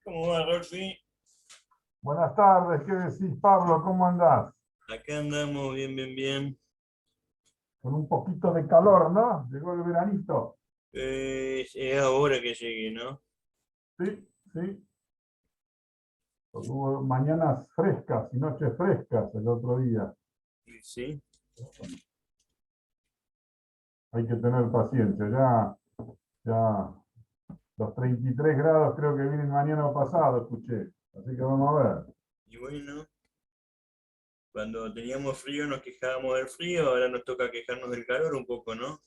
¿Cómo va, Rolfi? Buenas tardes, ¿qué decís, Pablo? ¿Cómo andás? Acá andamos, bien, bien, bien. Con un poquito de calor, ¿no? Llegó el veranito. Es ahora que llegue, ¿no? Sí, sí. Hubo mañanas frescas y noches frescas el otro día. Sí. Hay que tener paciencia. Ya los 33 grados creo que vienen mañana o pasado, escuché. Así que vamos a ver. Y bueno, cuando teníamos frío nos quejábamos del frío, ahora nos toca quejarnos del calor un poco, ¿no?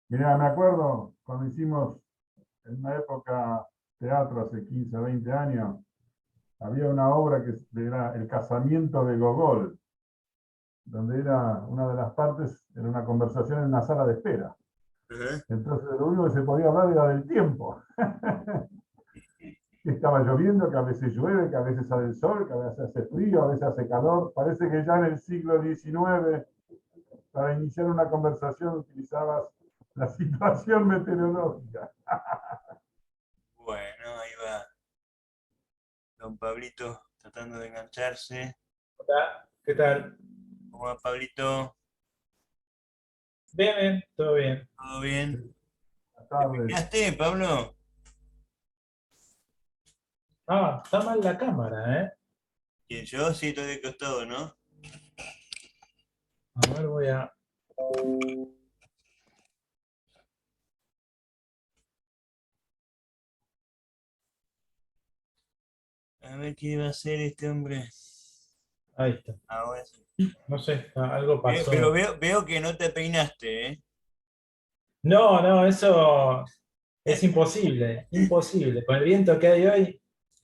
Mirá, me acuerdo cuando hicimos en una época teatro hace 15, 20 años, había una obra que era El casamiento de Gogol, donde era una de las partes, era una conversación en una sala de espera. Ajá. Entonces lo único que se podía hablar era del tiempo. Que estaba lloviendo, que a veces llueve, que a veces sale el sol, que a veces hace frío, a veces hace calor. Parece que ya en el siglo XIX, para iniciar una conversación, utilizabas la situación meteorológica. Bueno, ahí va don Pablito tratando de engancharse. Hola, ¿qué tal? ¿Cómo va, Pablito? Bien, bien, todo bien. ¿Todo bien? Buenas ¿Te tardes. peinaste, Pablo? Ah, está mal la cámara, ¿eh? ¿Quién yo? Sí, estoy de costado, ¿no? A ver, voy a... A ver qué va a hacer este hombre. Ahí está. Ahora sí. No sé, algo Pero pasó. veo que no te peinaste, ¿eh? No, no, eso es imposible, imposible. Con el viento que hay hoy,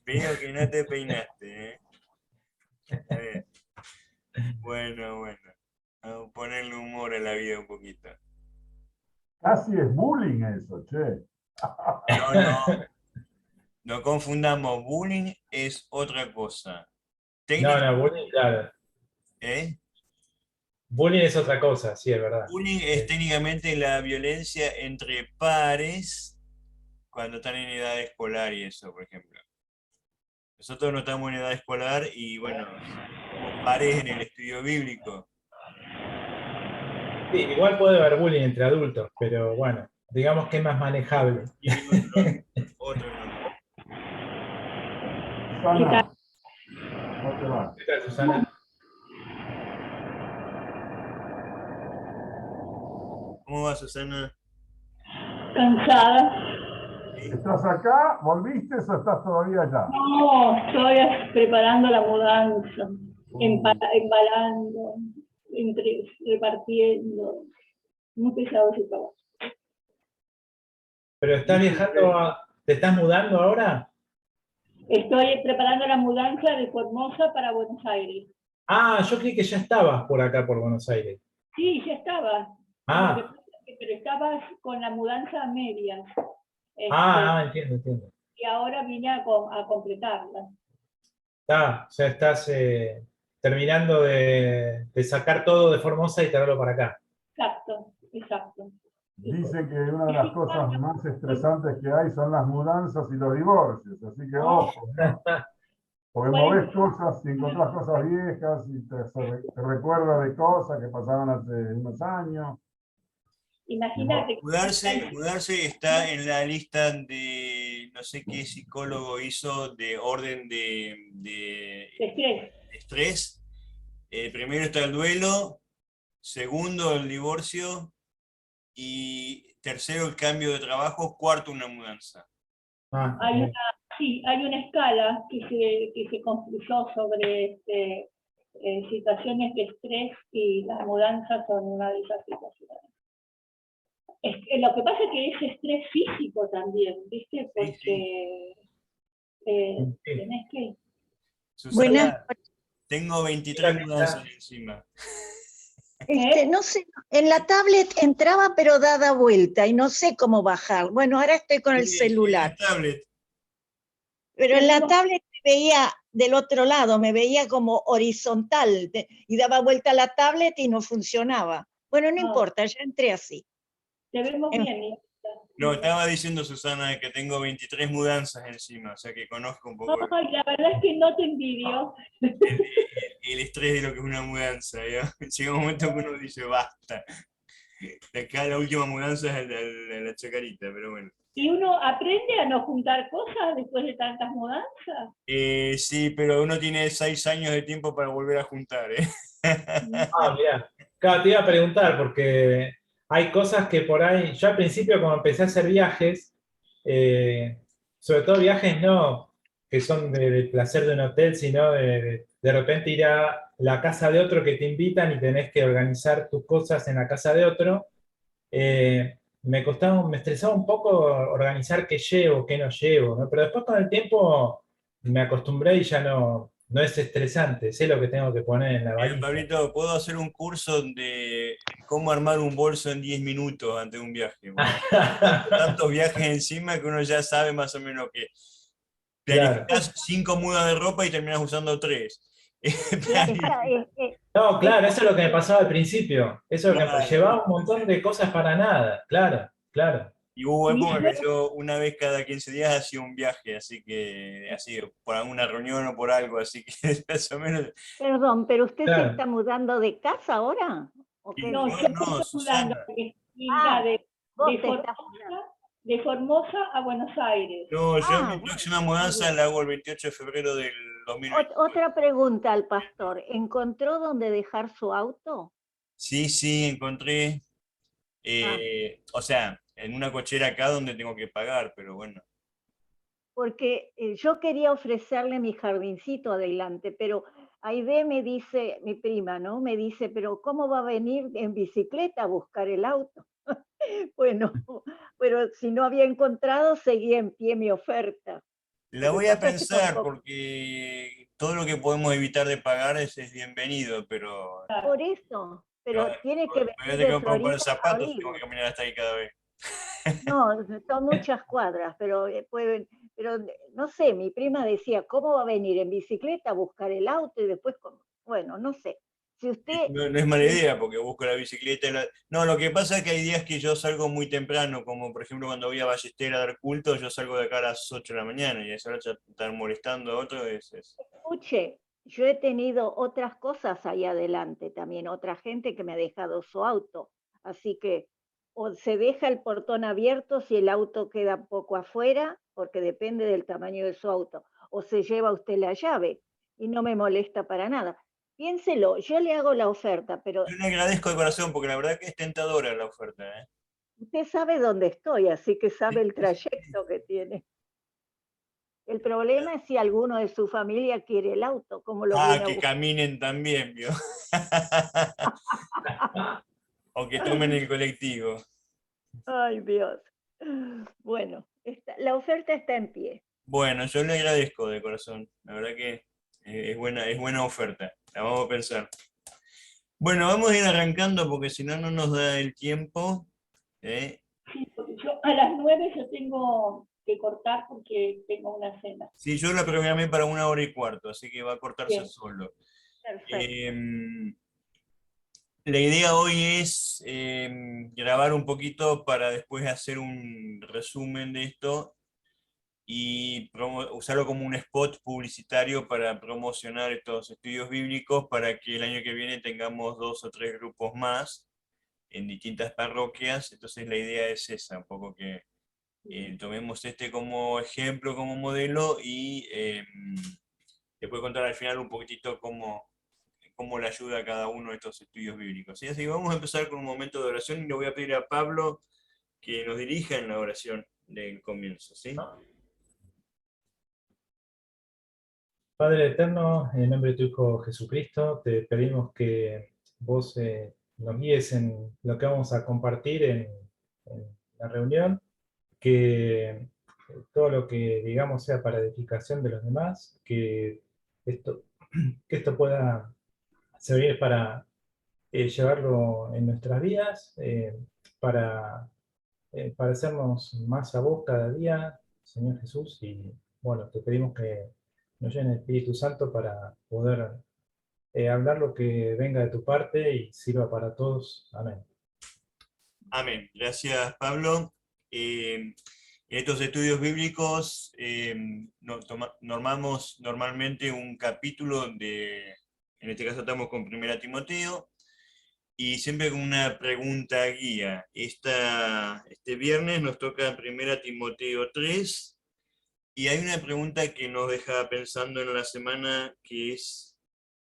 Veo que no te peinaste, ¿eh? A ver, bueno. Vamos a ponerle humor a la vida un poquito. Casi es bullying eso, che. No, no confundamos. Bullying es otra cosa. no, Técnica, no, bullying, claro. ¿eh? Bullying es otra cosa, sí, es verdad. Bullying es técnicamente la violencia entre pares cuando están en edad escolar y eso, por ejemplo. Nosotros no estamos en edad escolar y bueno, somos pares en el estudio bíblico. Sí, igual puede haber bullying entre adultos, pero bueno, digamos que es más manejable. Tiene otro nombre. Susana, ¿cómo te va? ¿Qué tal, Susana? ¿Cómo va, Susana? Cansada. ¿Sí? ¿Estás acá? ¿Volviste o estás todavía allá? No, estoy preparando la mudanza, embalando, repartiendo. Muy pesado ese trabajo. ¿Pero estás viajando te estás mudando ahora? Estoy preparando la mudanza de Formosa para Buenos Aires. Ah, yo creí que ya estabas por acá, por Buenos Aires. Sí, ya estaba. Lo que Ah, pasa es que, pero estabas con la mudanza a medias. entiendo. Y ahora vine a completarla. Ya estás terminando de sacar todo de Formosa y traerlo para acá. Exacto. Dicen que una de las cosas más estresantes que hay son las mudanzas y los divorcios, así que ojo, ¿no? Porque movés cosas y encontrás cosas viejas y te recuerda de cosas que pasaron hace unos años. Imagínate. Mudarse está en la lista de no sé qué psicólogo hizo de orden de Estrés. estrés. Primero está el duelo, segundo el divorcio y tercero el cambio de trabajo, cuarto una mudanza. Hay una escala que se construyó sobre situaciones de estrés y las mudanzas son una de esas situaciones. Lo que pasa es que es estrés físico también, ¿viste? Porque tenés que... Susana, tengo 23 mudanzas encima. No sé, en la tablet entraba pero dada vuelta y no sé cómo bajar. Bueno, ahora estoy con el celular. En la tablet. Pero en la tablet me veía del otro lado, me veía como horizontal y daba vuelta a la tablet y no funcionaba. Bueno, no importa, ya entré así. Te vemos bien, No, estaba diciendo, Susana, que tengo 23 mudanzas encima, o sea que conozco un poco Ay, la verdad es que no te envidio. el estrés de lo que es una mudanza, ¿ya? Llega un momento que uno dice, basta. De acá la última mudanza es la Chacarita, pero bueno. ¿Y uno aprende a no juntar cosas después de tantas mudanzas? Sí, pero uno tiene 6 años de tiempo para volver a juntar, ¿eh? Ah, mirá. Claro, te iba a preguntar, porque hay cosas que por ahí, yo al principio como empecé a hacer viajes, sobre todo viajes no que son del placer de un hotel, sino de repente ir a la casa de otro que te invitan y tenés que organizar tus cosas en la casa de otro. Me estresaba un poco organizar qué llevo, qué no llevo, ¿no? Pero después con el tiempo me acostumbré y ya no es estresante, sé lo que tengo que poner en la valija. Pablito, puedo hacer un curso de cómo armar un bolso en 10 minutos antes de un viaje. Porque tantos viajes encima que uno ya sabe más o menos que Claro. planificás 5 mudas de ropa y terminas usando 3. No, claro, eso es lo que me pasaba al principio. Eso es lo que Claro. llevaba un montón de cosas para nada. Claro, claro. Y hubo épocas que yo una vez cada 15 días hacía un viaje, así que, así, por alguna reunión o por algo, así que más o menos. Perdón, ¿pero usted se Ah. está mudando de casa ahora? ¿O qué? No, yo me estoy mudando Ah, vos de te estás mudando. Formosa a Buenos Aires. No, yo mi Bueno, próxima muy mudanza bien. la hago el 28 de febrero del 2020. Otra pregunta al pastor. ¿Encontró dónde dejar su auto? Sí, sí, encontré, Ah, o sea, en una cochera acá donde tengo que pagar, pero bueno. porque yo quería ofrecerle mi jardincito adelante, pero Aide me dice, mi prima, ¿no? Me dice, pero ¿cómo va a venir en bicicleta a buscar el auto? Bueno, pero si no había encontrado, seguía en pie mi oferta. La Lo que voy a pasa es que pensar tampoco, porque todo lo que podemos evitar de pagar es bienvenido, pero por eso, me pero tiene que voy a venir tener de que comprar Florida a zapatos, tengo que Olivos. caminar hasta ahí cada vez. No, son muchas cuadras, pero pero no sé, mi prima decía, ¿cómo va a venir en bicicleta a buscar el auto y después, bueno, no sé. Si usted, No, no es mala idea porque busco la bicicleta. No, lo que pasa es que hay días que yo salgo muy temprano, como por ejemplo cuando voy a Ballester a dar culto, yo salgo de acá a las 8 de la mañana y a esa hora ya estar molestando a otro escuche, yo he tenido otras cosas ahí adelante también, otra gente que me ha dejado su auto, así que o se deja el portón abierto si el auto queda un poco afuera, porque depende del tamaño de su auto, o se lleva usted la llave y no me molesta para nada. Piénselo, yo le hago la oferta, pero Yo le agradezco de corazón porque la verdad que es tentadora la oferta, ¿eh? usted sabe dónde estoy, así que sabe Sí. el trayecto que tiene. El problema es si alguno de su familia quiere el auto, ¿cómo lo Ah, viene a que buscar? caminen también, ¿vio? O que tomen el colectivo. Ay, Dios. Bueno, la oferta está en pie. Bueno, yo le agradezco de corazón. La verdad que es buena oferta. La vamos a pensar. Bueno, vamos a ir arrancando porque si no, no nos da el tiempo. ¿Eh? Sí, porque yo a las 9 yo tengo que cortar porque tengo una cena. Sí, yo la programé para 1 hora y cuarto, así que va a cortarse Bien. solo. Perfecto. La idea hoy es grabar un poquito para después hacer un resumen de esto y usarlo como un spot publicitario para promocionar estos estudios bíblicos para que el año que viene tengamos 2 o 3 grupos más en distintas parroquias. Entonces la idea es esa, un poco que tomemos este como ejemplo, como modelo y después contar al final un poquitito cómo le ayuda a cada uno de estos estudios bíblicos. ¿Sí? Así que vamos a empezar con un momento de oración y le voy a pedir a Pablo que nos dirija en la oración del comienzo. ¿Sí? Padre eterno, en el nombre de tu Hijo Jesucristo, te pedimos que vos nos guíes en lo que vamos a compartir en la reunión, que todo lo que digamos sea para edificación de los demás, esto, que esto pueda servir para llevarlo en nuestras vidas, para parecernos más a vos cada día, Señor Jesús, y bueno, te pedimos que nos llene el Espíritu Santo para poder hablar lo que venga de tu parte y sirva para todos. Amén. Amén. Gracias, Pablo. en estos estudios bíblicos normamos normalmente un capítulo en este caso estamos con 1 Timoteo, y siempre con una pregunta guía. Este viernes nos toca 1 Timoteo 3, y hay una pregunta que nos deja pensando en la semana, que es: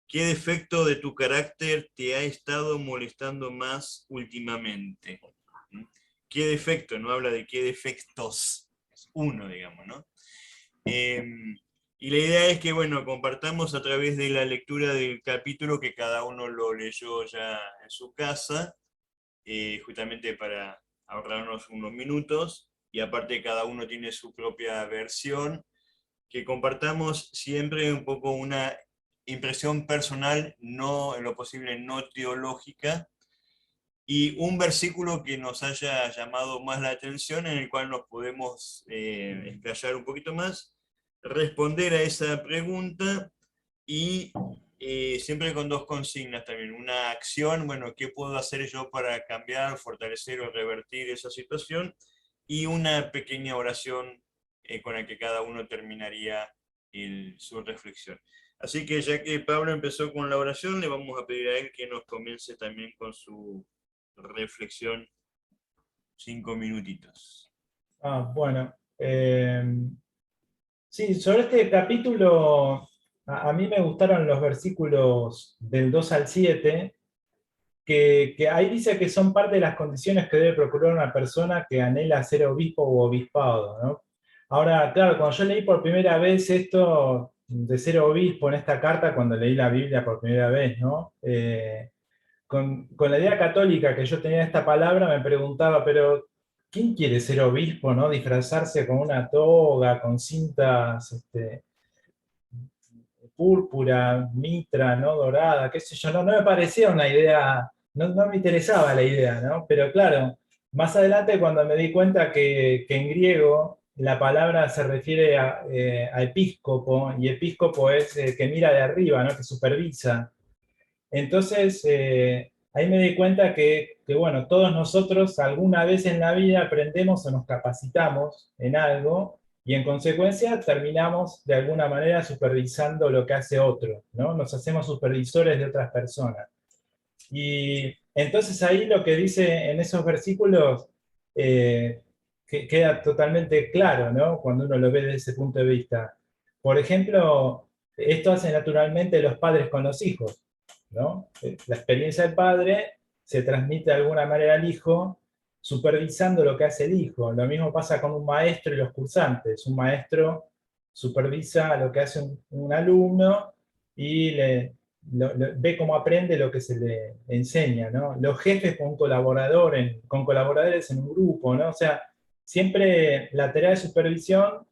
¿qué defecto de tu carácter te ha estado molestando más últimamente? ¿Mm? ¿Qué defecto? No habla de qué defectos, es uno, digamos, ¿no? Y la idea es que, bueno, compartamos a través de la lectura del capítulo, que cada uno lo leyó ya en su casa, justamente para ahorrarnos unos minutos, y aparte cada uno tiene su propia versión, que compartamos siempre un poco una impresión personal, no en lo posible no teológica, y un versículo que nos haya llamado más la atención, en el cual nos podemos explayar un poquito más, responder a esa pregunta, y siempre con dos consignas también. Una acción, bueno, ¿qué puedo hacer yo para cambiar, fortalecer o revertir esa situación? Y una pequeña oración con la que cada uno terminaría su reflexión. Así que ya que Pablo empezó con la oración, le vamos a pedir a él que nos comience también con su reflexión, 5 minutitos. Bueno, sí, sobre este capítulo, a mí me gustaron los versículos del 2 al 7, que ahí dice que son parte de las condiciones que debe procurar una persona que anhela ser obispo u obispado, ¿no? Ahora, claro, cuando yo leí por primera vez esto de ser obispo en esta carta, cuando leí la Biblia por primera vez, ¿no? Con la idea católica que yo tenía de esta palabra, me preguntaba, pero ¿quién quiere ser obispo, no? Disfrazarse con una toga, con cintas, púrpura, mitra, ¿no? Dorada, qué sé yo, no me parecía una idea, no me interesaba la idea, ¿no? Pero claro, más adelante cuando me di cuenta que en griego la palabra se refiere a episcopo, y episcopo es que mira de arriba, ¿no? Que supervisa. Entonces, ahí me di cuenta bueno, todos nosotros alguna vez en la vida aprendemos o nos capacitamos en algo, y en consecuencia terminamos de alguna manera supervisando lo que hace otro, ¿no? Nos hacemos supervisores de otras personas. Y entonces ahí lo que dice en esos versículos que queda totalmente claro, ¿no? Cuando uno lo ve desde ese punto de vista. Por ejemplo, esto hace naturalmente los padres con los hijos, ¿no? La experiencia del padre se transmite de alguna manera al hijo, supervisando lo que hace el hijo. Lo mismo pasa con un maestro y los cursantes. Un maestro supervisa lo que hace un alumno y ve cómo aprende lo que se le enseña, ¿no? Los jefes con con colaboradores en un grupo, ¿no? O sea, siempre la tarea de supervisión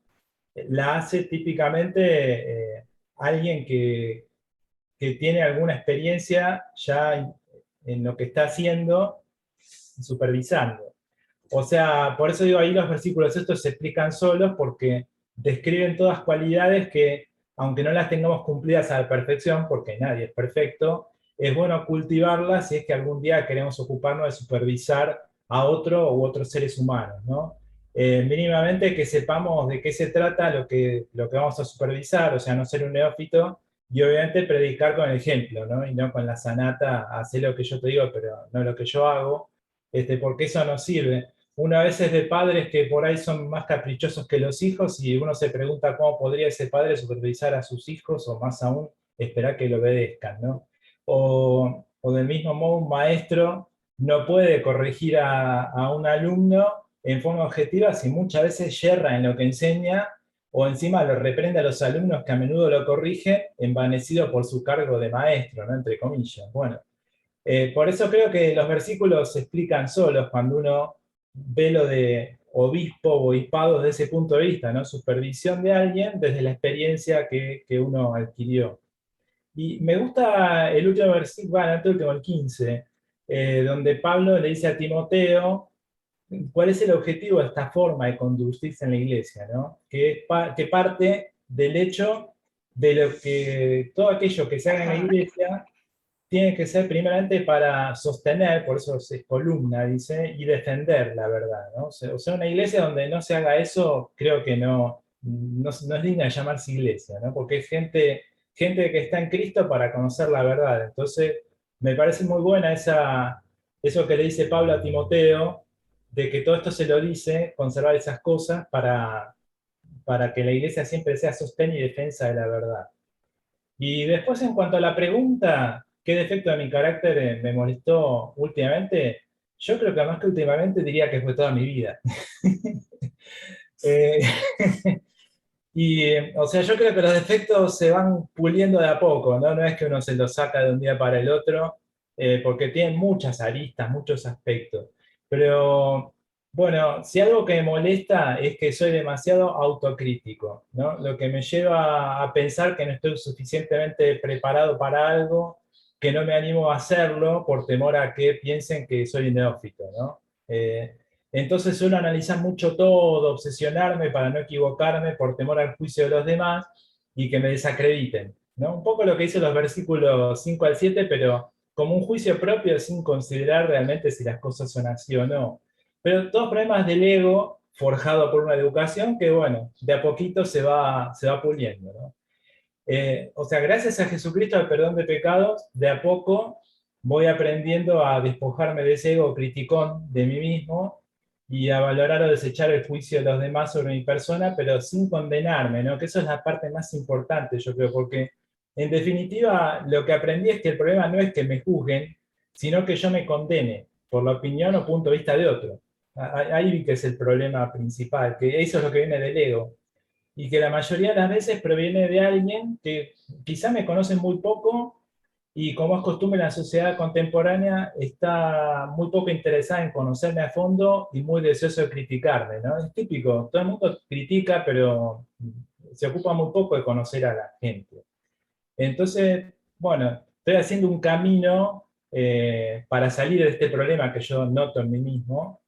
la hace típicamente alguien que tiene alguna experiencia ya en lo que está haciendo, supervisando. O sea, por eso digo, ahí los versículos estos se explican solos, porque describen todas cualidades que, aunque no las tengamos cumplidas a la perfección, porque nadie es perfecto, es bueno cultivarlas si es que algún día queremos ocuparnos de supervisar a otro u otros seres humanos, ¿no? Mínimamente que sepamos de qué se trata lo que vamos a supervisar, o sea, no ser un neófito, y obviamente predicar con el ejemplo, ¿no? Y no con la sanata, hacer lo que yo te digo, pero no lo que yo hago, porque eso no sirve. Una vez es de padres que por ahí son más caprichosos que los hijos, y uno se pregunta cómo podría ese padre supervisar a sus hijos, o más aún, esperar que lo obedezcan, ¿no? O del mismo modo, un maestro no puede corregir a un alumno en forma objetiva si muchas veces yerra en lo que enseña, o encima lo reprende a los alumnos que a menudo lo corrige, envanecido por su cargo de maestro, ¿no? Entre comillas. Bueno, por eso creo que los versículos se explican solos cuando uno ve lo de obispo o obispado desde ese punto de vista, ¿no? Supervisión de alguien desde la experiencia que uno adquirió. Y me gusta el último versículo, bueno, el último, el 15, donde Pablo le dice a Timoteo cuál es el objetivo de esta forma de conducirse en la iglesia, ¿no? Que parte del hecho de lo que todo aquello que se haga en la iglesia tiene que ser primeramente para sostener, por eso es columna, dice, y defender la verdad, ¿no? O sea, una iglesia donde no se haga eso, creo que no es digna de llamarse iglesia, ¿no? Porque es gente que está en Cristo para conocer la verdad. Entonces, me parece muy buena eso que le dice Pablo a Timoteo, de que todo esto se lo dice, conservar esas cosas para que la iglesia siempre sea sostén y defensa de la verdad. Y después, en cuanto a la pregunta, ¿qué defecto de mi carácter me molestó últimamente? Yo creo que más que últimamente diría que fue toda mi vida. Eh, o sea, yo creo que los defectos se van puliendo de a poco, ¿no? No es que uno se los saca de un día para el otro, porque tienen muchas aristas, muchos aspectos. Pero, bueno, si algo que me molesta es que soy demasiado autocrítico, ¿no? Lo que me lleva a pensar que no estoy suficientemente preparado para algo, que no me animo a hacerlo por temor a que piensen que soy un neófito, ¿no? Entonces suelo analizar mucho todo, obsesionarme para no equivocarme por temor al juicio de los demás y que me desacrediten, ¿no? Un poco lo que dicen los versículos 5 al 7, pero como un juicio propio sin considerar realmente si las cosas son así o no. Pero todos problemas del ego forjado por una educación que, bueno, de a poquito se va puliendo, ¿no? O sea, gracias a Jesucristo, al perdón de pecados, de a poco voy aprendiendo a despojarme de ese ego criticón de mí mismo y a valorar o desechar el juicio de los demás sobre mi persona, pero sin condenarme, ¿no? Que eso es la parte más importante, yo creo, porque en definitiva lo que aprendí es que el problema no es que me juzguen, sino que yo me condene por la opinión o punto de vista de otro. Ahí vi que es el problema principal, que eso es lo que viene del ego y que la mayoría de las veces proviene de alguien que quizá me conoce muy poco y como es costumbre en la sociedad contemporánea está muy poco interesada en conocerme a fondo y muy deseoso de criticarme, ¿no? Es típico, todo el mundo critica, pero se ocupa muy poco de conocer a la gente. Entonces, bueno, estoy haciendo un camino para salir de este problema que yo noto en mí mismo,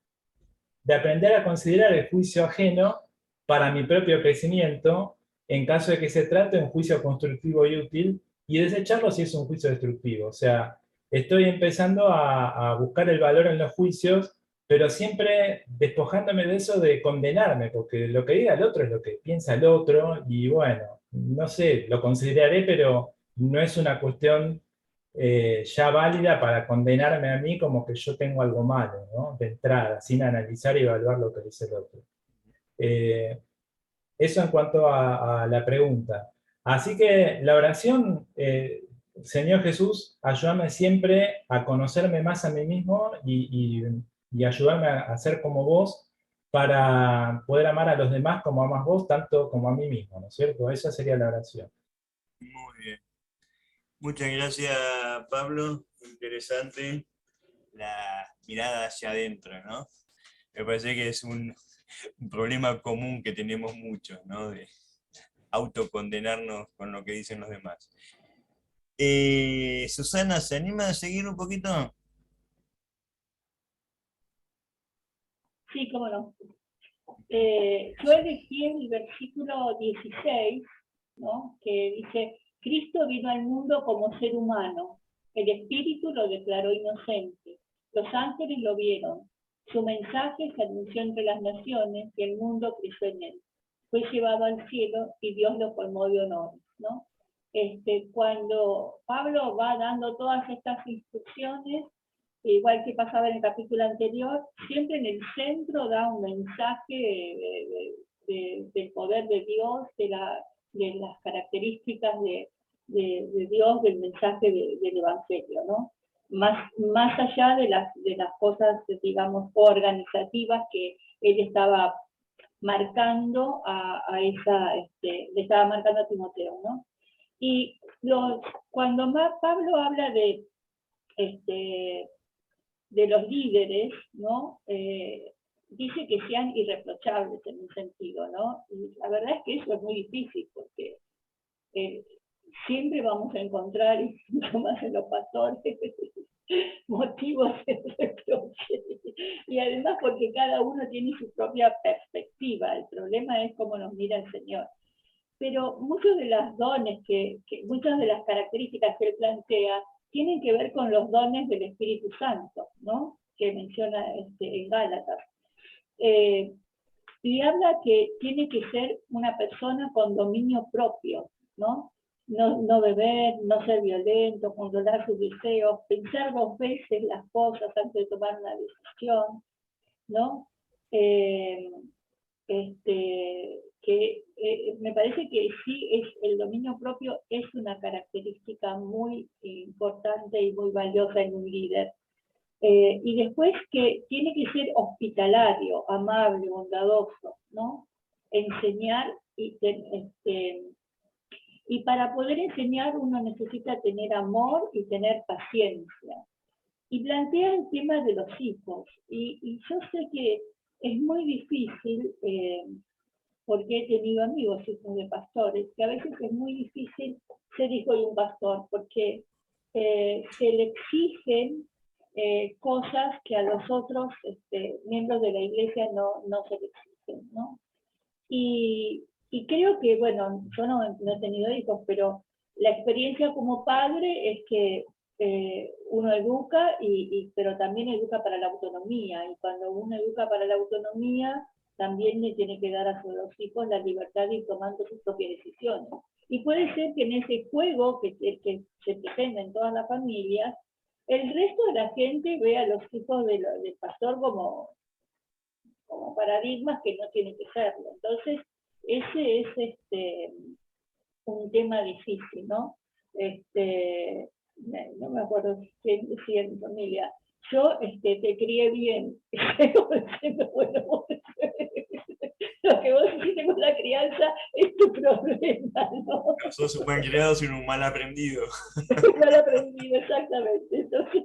de aprender a considerar el juicio ajeno para mi propio crecimiento, en caso de que se trate de un juicio constructivo y útil, y desecharlo si es un juicio destructivo. O sea, estoy empezando a buscar el valor en los juicios, pero siempre despojándome de eso de condenarme, porque lo que diga el otro es lo que piensa el otro, y bueno, no sé, lo consideraré, pero no es una cuestión ya válida para condenarme a mí como que yo tengo algo malo, ¿no? De entrada, sin analizar y evaluar lo que dice el otro. Eh, Eso en cuanto a la pregunta. Así que la oración, Señor Jesús, ayúdame siempre a conocerme más a mí mismo y ayudarme a ser como vos para poder amar a los demás como amas vos, tanto como a mí mismo, ¿no es cierto? Esa sería la oración. Muy bien. Muchas gracias, Pablo. Interesante la mirada hacia adentro, ¿no? Me parece que es un problema común que tenemos muchos, ¿no? De autocondenarnos con lo que dicen los demás. Susana, ¿se anima a seguir un poquito? Sí, cómo no. Yo elegí el versículo 16, ¿no? Que dice, Cristo vino al mundo como ser humano, el Espíritu lo declaró inocente, los ángeles lo vieron, su mensaje se anunció entre las naciones y el mundo creyó en él. Fue llevado al cielo y Dios lo colmó de honores, ¿no? Cuando Pablo va dando todas estas instrucciones, igual que pasaba en el capítulo anterior, siempre en el centro da un mensaje del poder de Dios, de las características de Dios, del mensaje del Evangelio, ¿no? Más allá de las cosas, digamos, organizativas que él estaba marcando le estaba marcando a Timoteo, ¿no? Y cuando Pablo habla de los líderes, ¿no? Dice que sean irreprochables en un sentido, ¿no? Y la verdad es que eso es muy difícil porque siempre vamos a encontrar, y mucho más en los pastores, motivos de reproche. Y además porque cada uno tiene su propia perspectiva. El problema es cómo nos mira el Señor. Pero muchos de los dones, muchas de las características que él plantea, tienen que ver con los dones del Espíritu Santo, ¿no? Que menciona en Gálatas. Y habla que tiene que ser una persona con dominio propio, ¿no? No beber, no ser violento, controlar sus deseos, pensar 2 veces las cosas antes de tomar una decisión, ¿no? Me parece que sí, el dominio propio es una característica muy importante y muy valiosa en un líder. Y después que tiene que ser hospitalario, amable, bondadoso, ¿no? Enseñar y para poder enseñar uno necesita tener amor y tener paciencia. Y plantea el tema de los hijos. Y yo sé que es muy difícil, porque he tenido amigos hijos de pastores, que a veces es muy difícil ser hijo de un pastor, porque se le exigen cosas que a los otros miembros de la iglesia no se le exigen, ¿no? Y creo que, bueno, yo no he tenido hijos, pero la experiencia como padre es que uno educa, pero también educa para la autonomía, y cuando uno educa para la autonomía, también le tiene que dar a sus hijos la libertad de ir tomando sus propias decisiones. Y puede ser que en ese juego que se pretende en todas las familias, el resto de la gente ve a los hijos del pastor como paradigmas que no tienen que serlo. Entonces, ese es un tema difícil, ¿no? No me acuerdo si en mi familia, yo te crié bien, bueno, lo que vos hiciste con la crianza es tu problema, ¿no? Sos un buen criado sin un mal aprendido. Mal aprendido, exactamente. Entonces,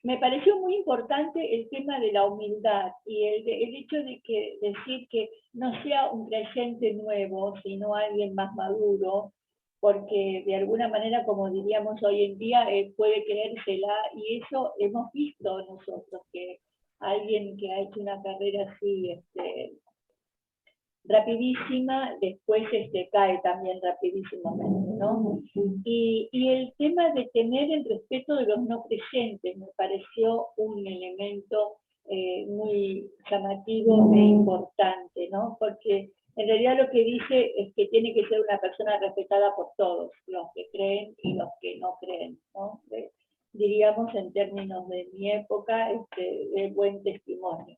me pareció muy importante el tema de la humildad y el hecho de decir que no sea un creyente nuevo, sino alguien más maduro, porque de alguna manera, como diríamos hoy en día, puede creérsela, y eso hemos visto nosotros, que alguien que ha hecho una carrera así rapidísima, después cae también rapidísimamente, ¿no? Y el tema de tener el respeto de los no creyentes me pareció un elemento muy llamativo e importante, ¿no? Porque en realidad lo que dice es que tiene que ser una persona respetada por todos, los que creen y los que no creen, ¿no? Diríamos en términos de mi época, de buen testimonio.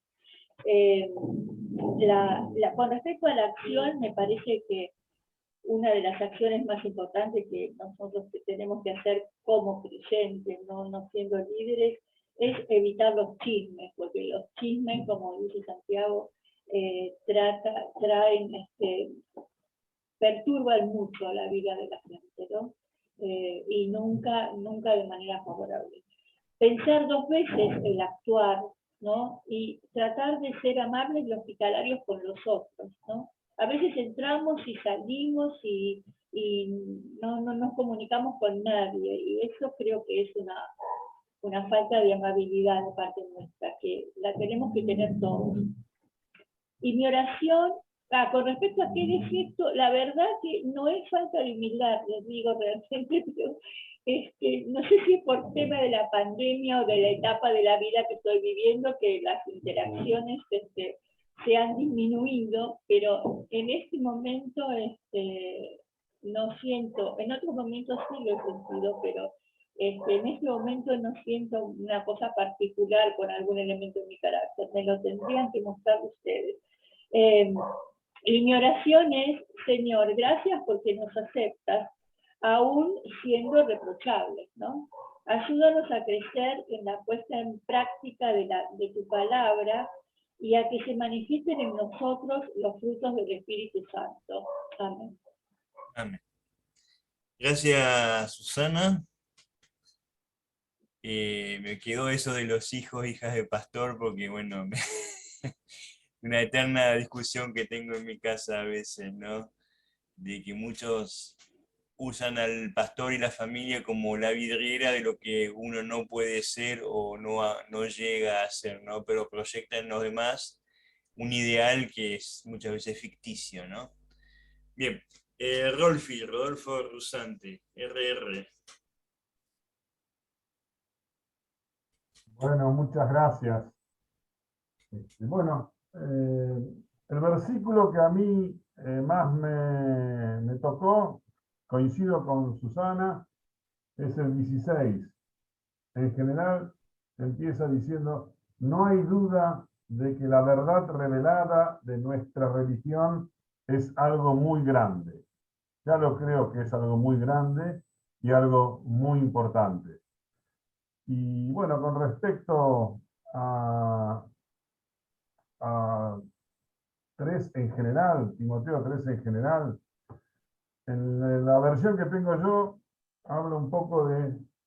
Con respecto a la acción, me parece que una de las acciones más importantes que nosotros tenemos que hacer como creyentes, no siendo líderes, es evitar los chismes, porque los chismes, como dice Santiago, perturban mucho la vida de la gente, ¿no? Y nunca de manera favorable. Pensar 2 veces el actuar, ¿no? Y tratar de ser amables y hospitalarios con los otros, ¿no? A veces entramos y salimos y no nos comunicamos con nadie, y eso creo que es una falta de amabilidad de parte nuestra, que la tenemos que tener todos. Y mi oración, con respecto a qué defecto, la verdad que no es falta de humildad, les digo realmente, pero no sé si es por tema de la pandemia o de la etapa de la vida que estoy viviendo, que las interacciones se han disminuido, pero en este momento no siento, en otros momentos sí lo he sentido, pero en este momento no siento una cosa particular con algún elemento de mi carácter, me lo tendrían que mostrar ustedes. Y mi oración es: Señor, gracias porque nos aceptas, aún siendo reprochables, ¿no? Ayúdanos a crecer en la puesta en práctica de tu palabra, y a que se manifiesten en nosotros los frutos del Espíritu Santo. Amén. Amén. Gracias, Susana. Me quedó eso de los hijos, hijas de pastor, porque bueno, una eterna discusión que tengo en mi casa a veces, ¿no? De que muchos usan al pastor y la familia como la vidriera de lo que uno no puede ser o no llega a ser, ¿no? Pero proyectan en los demás un ideal que es muchas veces ficticio, ¿no? Bien, Rodolfo Rusante, RR. Bueno, muchas gracias. Bueno, el versículo que a mí más me tocó, coincido con Susana, es el 16. En general, empieza diciendo, no hay duda de que la verdad revelada de nuestra religión es algo muy grande. Ya lo creo que es algo muy grande y algo muy importante. Y bueno, con respecto a 3 en general, Timoteo 3 en general, en la versión que tengo yo, habla un poco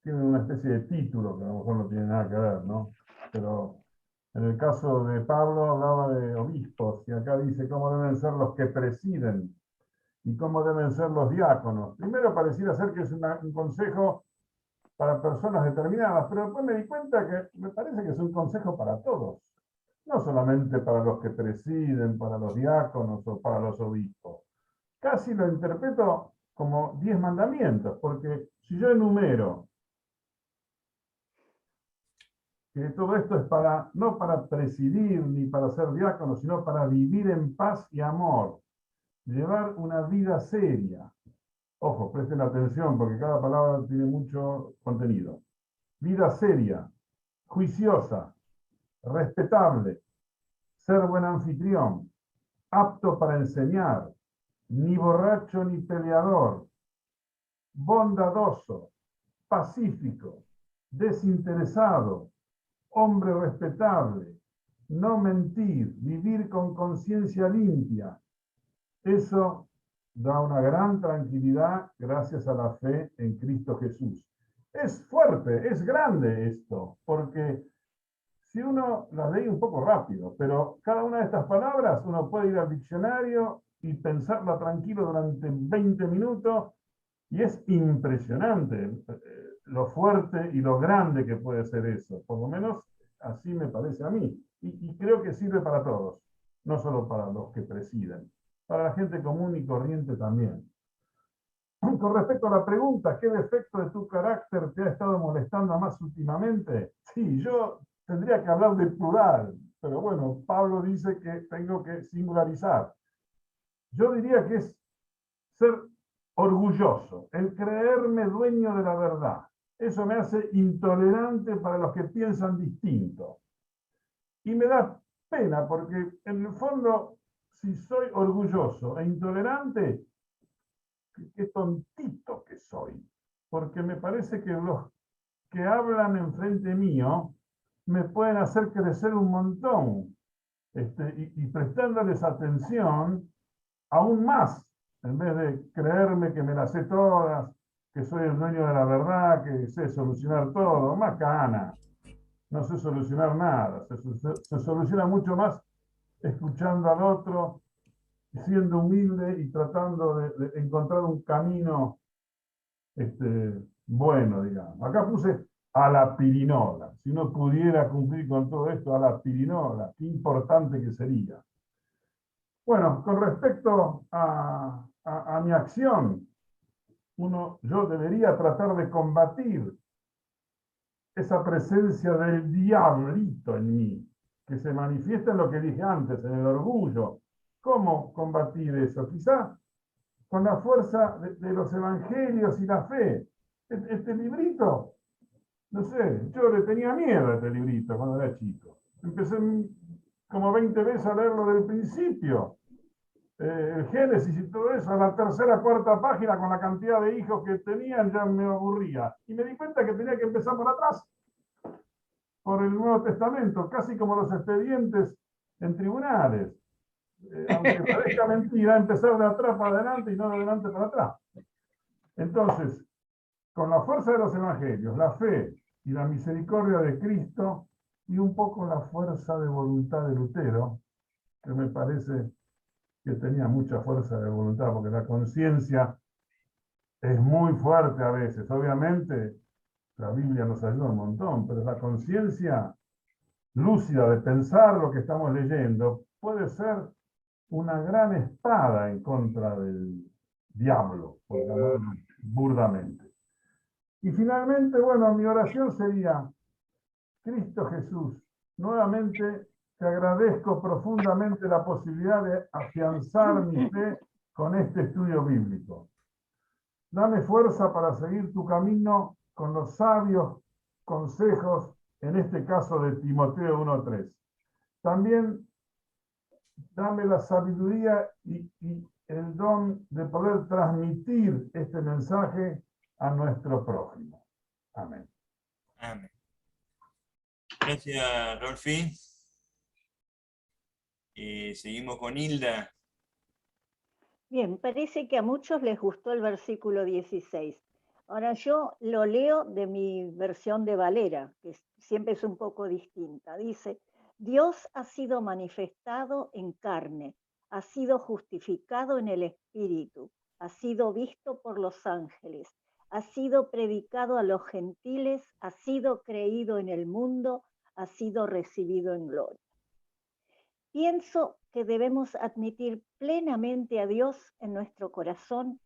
tiene una especie de título, que a lo mejor no tiene nada que ver, ¿no? Pero en el caso de Pablo hablaba de obispos, y acá dice cómo deben ser los que presiden, y cómo deben ser los diáconos. Primero pareciera ser que es un consejo para personas determinadas, pero después me di cuenta que me parece que es un consejo para todos, no solamente para los que presiden, para los diáconos o para los obispos. Casi lo interpreto como 10 mandamientos, porque si yo enumero que todo esto es no para presidir ni para ser diácono, sino para vivir en paz y amor, llevar una vida seria. Ojo, presten atención porque cada palabra tiene mucho contenido. Vida seria, juiciosa, respetable, ser buen anfitrión, apto para enseñar, ni borracho ni peleador, bondadoso, pacífico, desinteresado, hombre respetable, no mentir, vivir con conciencia limpia. Eso da una gran tranquilidad gracias a la fe en Cristo Jesús. Es fuerte, es grande esto, porque si uno las lee un poco rápido, pero cada una de estas palabras uno puede ir al diccionario y pensarla tranquilo durante 20 minutos y es impresionante lo fuerte y lo grande que puede ser eso. Por lo menos así me parece a mí. Y creo que sirve para todos, no solo para los que presiden, para la gente común y corriente también. Con respecto a la pregunta, ¿qué defecto de tu carácter te ha estado molestando más últimamente? Sí, yo tendría que hablar de plural, pero bueno, Pablo dice que tengo que singularizar. Yo diría que es ser orgulloso, el creerme dueño de la verdad. Eso me hace intolerante para los que piensan distinto. Y me da pena porque en el fondo, si soy orgulloso e intolerante, qué tontito que soy. Porque me parece que los que hablan enfrente mío me pueden hacer crecer un montón. Y prestándoles atención aún más, en vez de creerme que me las sé todas, que soy el dueño de la verdad, que sé solucionar todo, macana. No sé solucionar nada. Se soluciona mucho más escuchando al otro, siendo humilde y tratando de encontrar un camino bueno, digamos. Acá puse a la pirinola. Si uno pudiera cumplir con todo esto, a la pirinola, qué importante que sería. Bueno, con respecto a mi acción, yo debería tratar de combatir esa presencia del diablito en mí, que se manifiesta en lo que dije antes, en el orgullo. ¿Cómo combatir eso? Quizá con la fuerza de los evangelios y la fe. Este librito, no sé, yo le tenía miedo a este librito cuando era chico. Empecé como 20 veces a leerlo del principio. El Génesis y todo eso, a la tercera, cuarta página, con la cantidad de hijos que tenían, ya me aburría. Y me di cuenta que tenía que empezar por atrás, por el Nuevo Testamento, casi como los expedientes en tribunales. Aunque parezca mentira, empezar de atrás para adelante y no de adelante para atrás. Entonces, con la fuerza de los evangelios, la fe y la misericordia de Cristo, y un poco la fuerza de voluntad de Lutero, que me parece que tenía mucha fuerza de voluntad, porque la conciencia es muy fuerte a veces. Obviamente, la Biblia nos ayuda un montón, pero la conciencia lúcida de pensar lo que estamos leyendo puede ser una gran espada en contra del diablo, por llamarlo burdamente. Y finalmente, bueno, mi oración sería, Cristo Jesús, nuevamente te agradezco profundamente la posibilidad de afianzar mi fe con este estudio bíblico. Dame fuerza para seguir tu camino con los sabios consejos, en este caso de Timoteo 1:3. También dame la sabiduría y el don de poder transmitir este mensaje a nuestro prójimo. Amén. Amén. Gracias, Rolfi. Seguimos con Hilda. Bien, parece que a muchos les gustó el versículo 16. Ahora yo lo leo de mi versión de Valera, que siempre es un poco distinta. Dice, Dios ha sido manifestado en carne, ha sido justificado en el Espíritu, ha sido visto por los ángeles, ha sido predicado a los gentiles, ha sido creído en el mundo, ha sido recibido en gloria. Pienso que debemos admitir plenamente a Dios en nuestro corazón,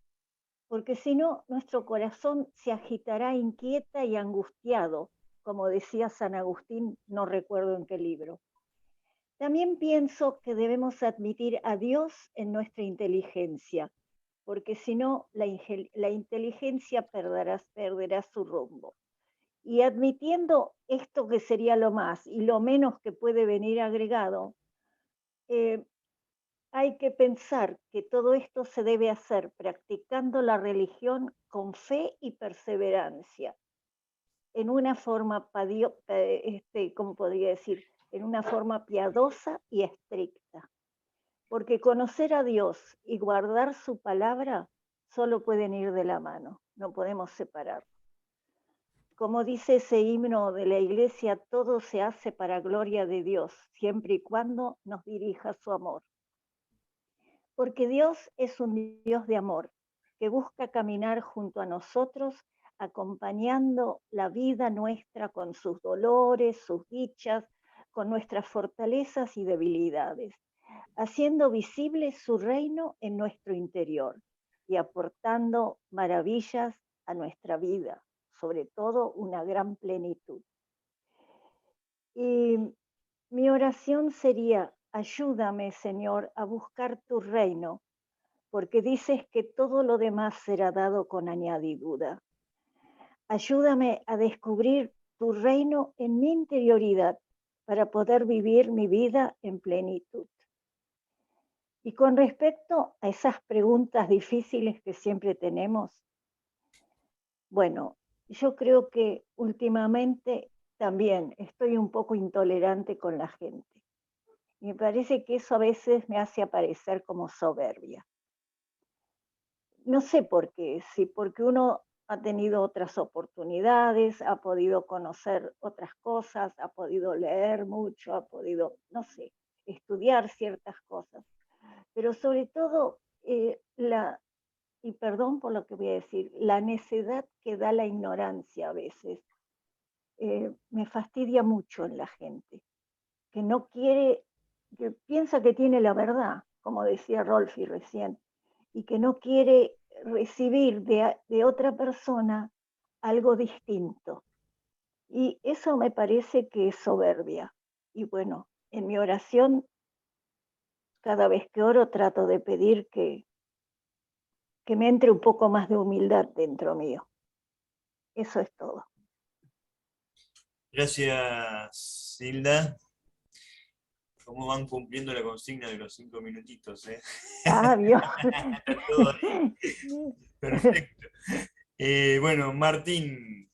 porque si no, nuestro corazón se agitará inquieta y angustiado, como decía San Agustín, no recuerdo en qué libro. También pienso que debemos admitir a Dios en nuestra inteligencia, porque si no, la inteligencia perderá su rumbo. Y admitiendo esto que sería lo más y lo menos que puede venir agregado, hay que pensar que todo esto se debe hacer practicando la religión con fe y perseverancia, en una forma, ¿cómo podría decir? En una forma piadosa y estricta. Porque conocer a Dios y guardar su palabra solo pueden ir de la mano, no podemos separarlos. Como dice ese himno de la iglesia, todo se hace para gloria de Dios, siempre y cuando nos dirija su amor. Porque Dios es un Dios de amor, que busca caminar junto a nosotros, acompañando la vida nuestra con sus dolores, sus dichas, con nuestras fortalezas y debilidades, haciendo visible su reino en nuestro interior y aportando maravillas a nuestra vida, sobre todo una gran plenitud. Y mi oración sería, ayúdame, Señor, a buscar tu reino, porque dices que todo lo demás será dado con añadidura. Ayúdame a descubrir tu reino en mi interioridad para poder vivir mi vida en plenitud. Y con respecto a esas preguntas difíciles que siempre tenemos, bueno, yo creo que últimamente también estoy un poco intolerante con la gente. Me parece que eso a veces me hace aparecer como soberbia. No sé por qué, si porque uno ha tenido otras oportunidades, ha podido conocer otras cosas, ha podido leer mucho, ha podido, no sé, estudiar ciertas cosas. Pero sobre todo, y perdón por lo que voy a decir, la necedad que da la ignorancia a veces, me fastidia mucho en la gente, que no quiere, que piensa que tiene la verdad, como decía Rolfi recién, y que no quiere recibir de otra persona algo distinto. Y eso me parece que es soberbia. Y bueno, en mi oración, cada vez que oro, trato de pedir que me entre un poco más de humildad dentro mío. Eso es todo. Gracias, Hilda. ¿Cómo van cumpliendo la consigna de los 5 minutitos? Ah, Dios. Está todo ahí. Perfecto. Bueno, Martín,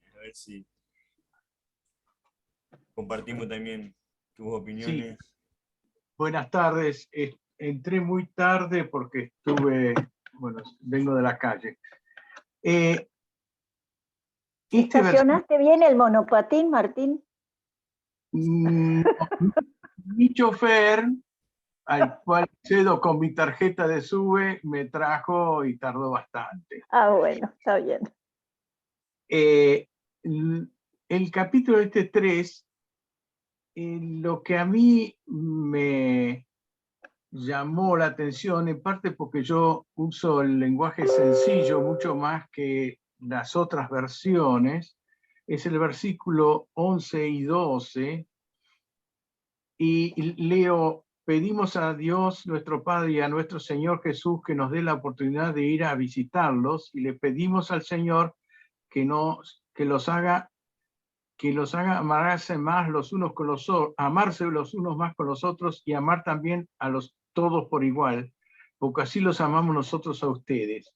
a ver si compartimos también tus opiniones. Sí, buenas tardes. Entré muy tarde porque vengo de la calle. ¿Estacionaste bien el monopatín, Martín? Mi chofer, al cual cedo con mi tarjeta de SUBE, me trajo y tardó bastante. Ah, bueno, está bien. El capítulo 3, lo que a mí me llamó la atención, en parte porque yo uso el lenguaje sencillo mucho más que las otras versiones, es el versículo 11 y 12, y leo: pedimos a Dios nuestro Padre y a nuestro Señor Jesús que nos dé la oportunidad de ir a visitarlos, y le pedimos al Señor que los haga amarse más los unos con los otros, amarse los unos más con los otros, y amar también a los todos por igual, porque así los amamos nosotros a ustedes.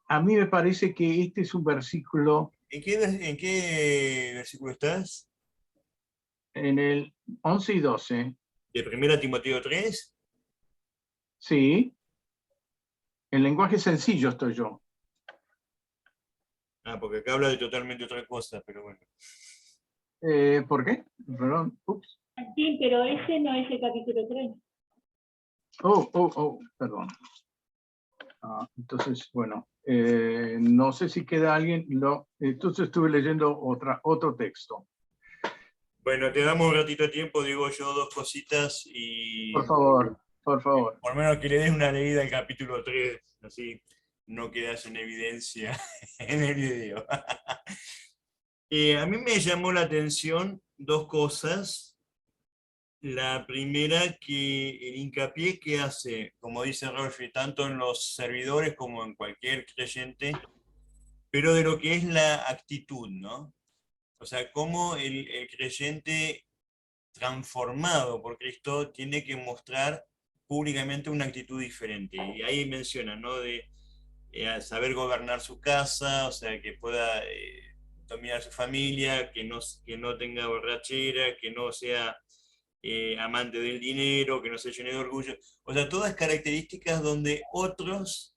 A mí me parece que este es un versículo ¿En qué versículo estás? en el 11 y 12, ¿De 1 Timoteo 3? sí, en lenguaje sencillo estoy yo. Ah, porque acá habla de totalmente otra cosa, pero bueno. ¿Por qué? Perdón, ups. Sí, pero ese no es el capítulo 3. Perdón. Entonces, bueno, no sé si queda alguien. Entonces estuve leyendo otro texto. Bueno, te damos un ratito de tiempo, digo yo, dos cositas y Por favor, por favor. por lo menos que le des una leída al capítulo 3, así no quedas en evidencia en el video. A mí me llamó la atención dos cosas. La primera, que el hincapié que hace, como dice Rolfi, tanto en los servidores como en cualquier creyente, pero de lo que es la actitud, ¿no? O sea, cómo el creyente transformado por Cristo tiene que mostrar públicamente una actitud diferente. Y ahí menciona, ¿no? De saber gobernar su casa, o sea, que pueda dominar su familia, que no tenga borrachera, que no sea amante del dinero, que no se llene de orgullo. O sea, todas características donde otros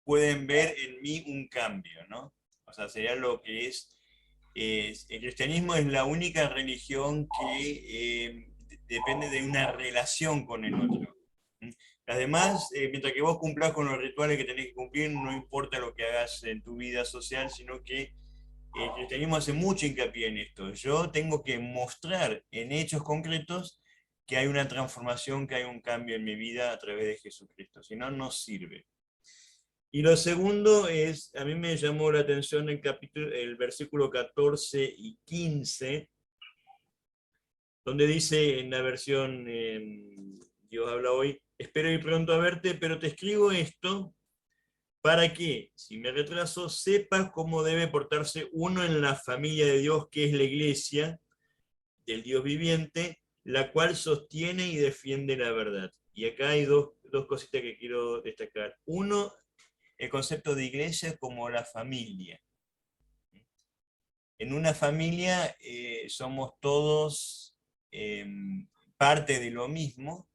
pueden ver en mí un cambio, ¿no? O sea, sería lo que es el cristianismo es la única religión que depende de una relación con el otro. Las demás, mientras que vos cumplas con los rituales que tenés que cumplir, no importa lo que hagas en tu vida social, sino que el cristianismo hace mucho hincapié en esto. Yo tengo que mostrar en hechos concretos que hay una transformación, que hay un cambio en mi vida a través de Jesucristo. Si no, no sirve. Y lo segundo es, a mí me llamó la atención el versículo 14 y 15, donde dice en la versión Dios habla hoy: espero ir pronto a verte, pero te escribo esto para que, si me retraso, sepas cómo debe portarse uno en la familia de Dios, que es la iglesia del Dios viviente, la cual sostiene y defiende la verdad. Y acá hay dos cositas que quiero destacar. Uno, el concepto de iglesia como la familia. En una familia somos todos parte de lo mismo,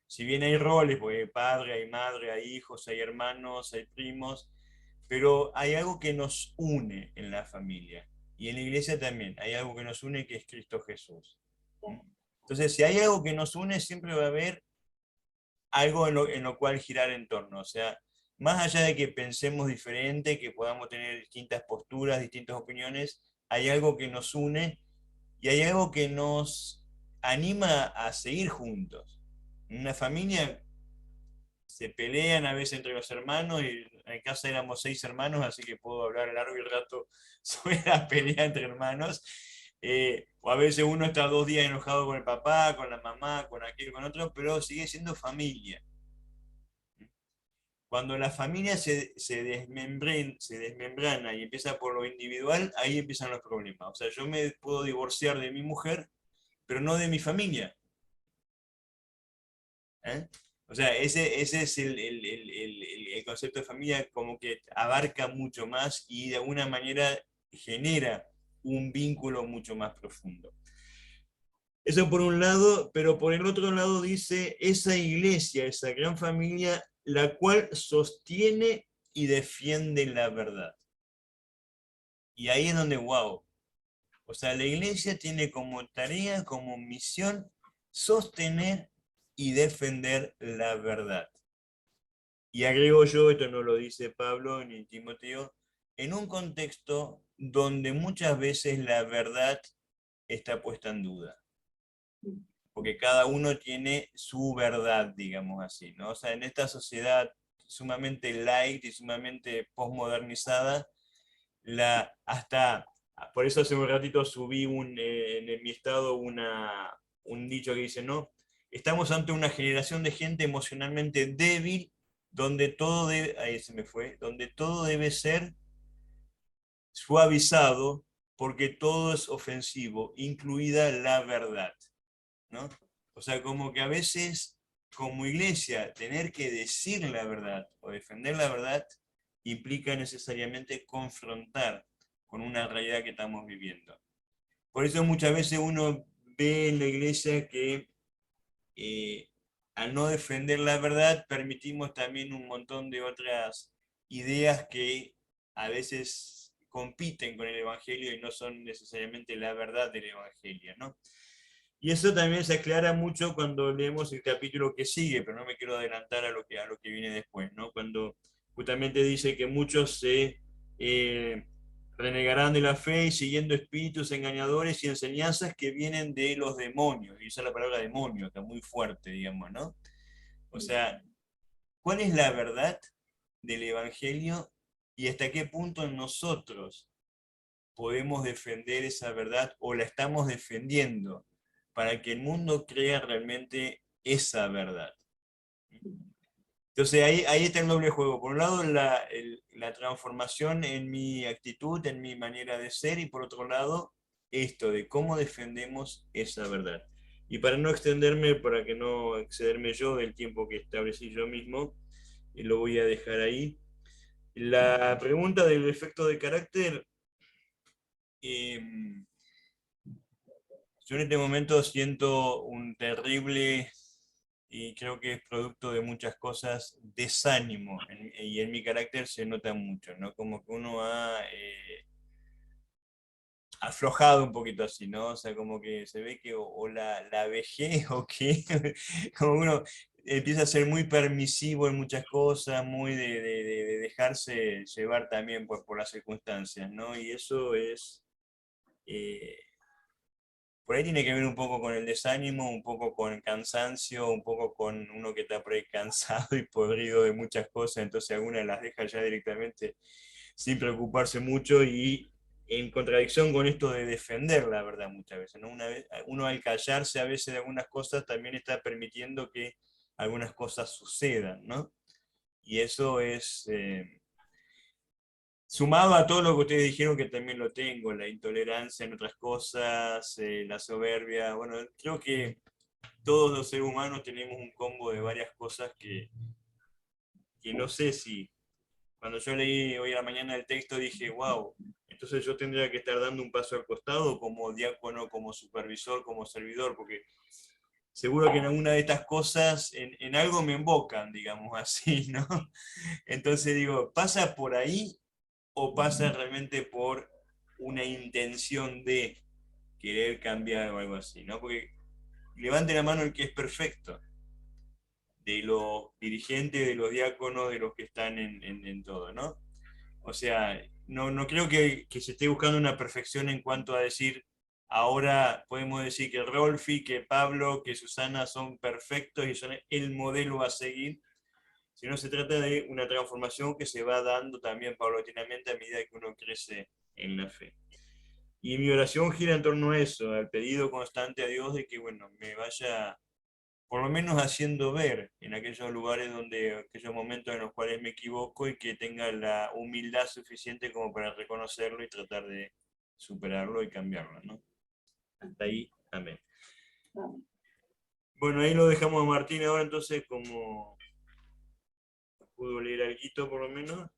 si bien hay roles, porque hay padre, hay madre, hay hijos, hay hermanos, hay primos, pero hay algo que nos une en la familia. Y en la iglesia también hay algo que nos une, que es Cristo Jesús. Entonces, si hay algo que nos une, siempre va a haber algo en lo cual girar en torno. O sea, más allá de que pensemos diferente, que podamos tener distintas posturas, distintas opiniones, hay algo que nos une y hay algo que nos anima a seguir juntos. En una familia se pelean a veces entre los hermanos, y en casa éramos 6 hermanos, así que puedo hablar largo y rato sobre la pelea entre hermanos. O a veces uno está 2 días enojado con el papá, con la mamá, con aquel, con otro, pero sigue siendo familia. Cuando la familia se desmembrana y empieza por lo individual, ahí empiezan los problemas. O sea, yo me puedo divorciar de mi mujer, pero no de mi familia. ¿Eh? O sea, ese es el concepto de familia, como que abarca mucho más y de alguna manera genera un vínculo mucho más profundo. Eso por un lado, pero por el otro lado dice esa iglesia, esa gran familia, la cual sostiene y defiende la verdad. Y ahí es donde, wow. O sea, la iglesia tiene como tarea, como misión, sostener y defender la verdad. Y agrego yo, esto no lo dice Pablo ni Timoteo, en un contexto donde muchas veces la verdad está puesta en duda. porque cada uno tiene su verdad, digamos así, ¿no? O sea, en esta sociedad sumamente light y sumamente postmodernizada, por eso hace un ratito subí en mi estado un dicho que dice, no, estamos ante una generación de gente emocionalmente débil, donde todo debe, ahí se me fue, donde todo debe ser suavizado, porque todo es ofensivo, incluida la verdad, ¿no? O sea, como que a veces, como iglesia, tener que decir la verdad o defender la verdad implica necesariamente confrontar con una realidad que estamos viviendo. Por eso muchas veces uno ve en la iglesia que al no defender la verdad permitimos también un montón de otras ideas que a veces compiten con el Evangelio y no son necesariamente la verdad del Evangelio, ¿no? Y eso también se aclara mucho cuando leemos el capítulo que sigue, pero no me quiero adelantar a lo que viene después, ¿no? Cuando justamente dice que muchos se renegarán de la fe y siguiendo espíritus engañadores y enseñanzas que vienen de los demonios. Y usa la palabra demonio, está muy fuerte, digamos, ¿no? O sea, ¿cuál es la verdad del Evangelio y hasta qué punto nosotros podemos defender esa verdad o la estamos defendiendo para que el mundo crea realmente esa verdad? Entonces ahí está el doble juego. Por un lado, la transformación en mi actitud, en mi manera de ser, y por otro lado, esto de cómo defendemos esa verdad. Y para no extenderme, para que no excederme yo del tiempo que establecí yo mismo, lo voy a dejar ahí. La pregunta del efecto de carácter, yo en este momento siento un terrible, y creo que es producto de muchas cosas, desánimo, y en mi carácter se nota mucho, ¿no? Como que uno ha aflojado un poquito así, ¿no? O sea, como que se ve que o la vejez o qué, como uno empieza a ser muy permisivo en muchas cosas, muy de dejarse llevar también por las circunstancias, ¿no? Y eso es... por ahí tiene que ver un poco con el desánimo, un poco con el cansancio, un poco con uno que está por ahí cansado y podrido de muchas cosas, entonces algunas las deja ya directamente sin preocuparse mucho y en contradicción con esto de defender la verdad muchas veces, ¿no? Uno al callarse a veces de algunas cosas también está permitiendo que algunas cosas sucedan, ¿no? Y eso es... sumado a todo lo que ustedes dijeron, que también lo tengo, la intolerancia en otras cosas, la soberbia, bueno, creo que todos los seres humanos tenemos un combo de varias cosas que no sé si, cuando yo leí hoy a la mañana el texto dije, wow, entonces yo tendría que estar dando un paso al costado como diácono, como supervisor, como servidor, porque seguro que en alguna de estas cosas, en algo me embocan, digamos así, ¿no? Entonces digo, ¿pasa por ahí o pasa realmente por una intención de querer cambiar o algo así, ¿no? Porque levante la mano el que es perfecto, de los dirigentes, de los diáconos, de los que están en todo, ¿no? O sea, no creo que se esté buscando una perfección en cuanto a decir, ahora podemos decir que Rolfi, que Pablo, que Susana son perfectos y son el modelo a seguir, sino se trata de una transformación que se va dando también paulatinamente a medida que uno crece en la fe. Y mi oración gira en torno a eso, al pedido constante a Dios de que, bueno, me vaya por lo menos haciendo ver en aquellos lugares donde, aquellos momentos en los cuales me equivoco, y que tenga la humildad suficiente como para reconocerlo y tratar de superarlo y cambiarlo, ¿no? Hasta ahí, amén. Bueno, ahí lo dejamos a Martín ahora, entonces, como pudo leer algo por lo menos.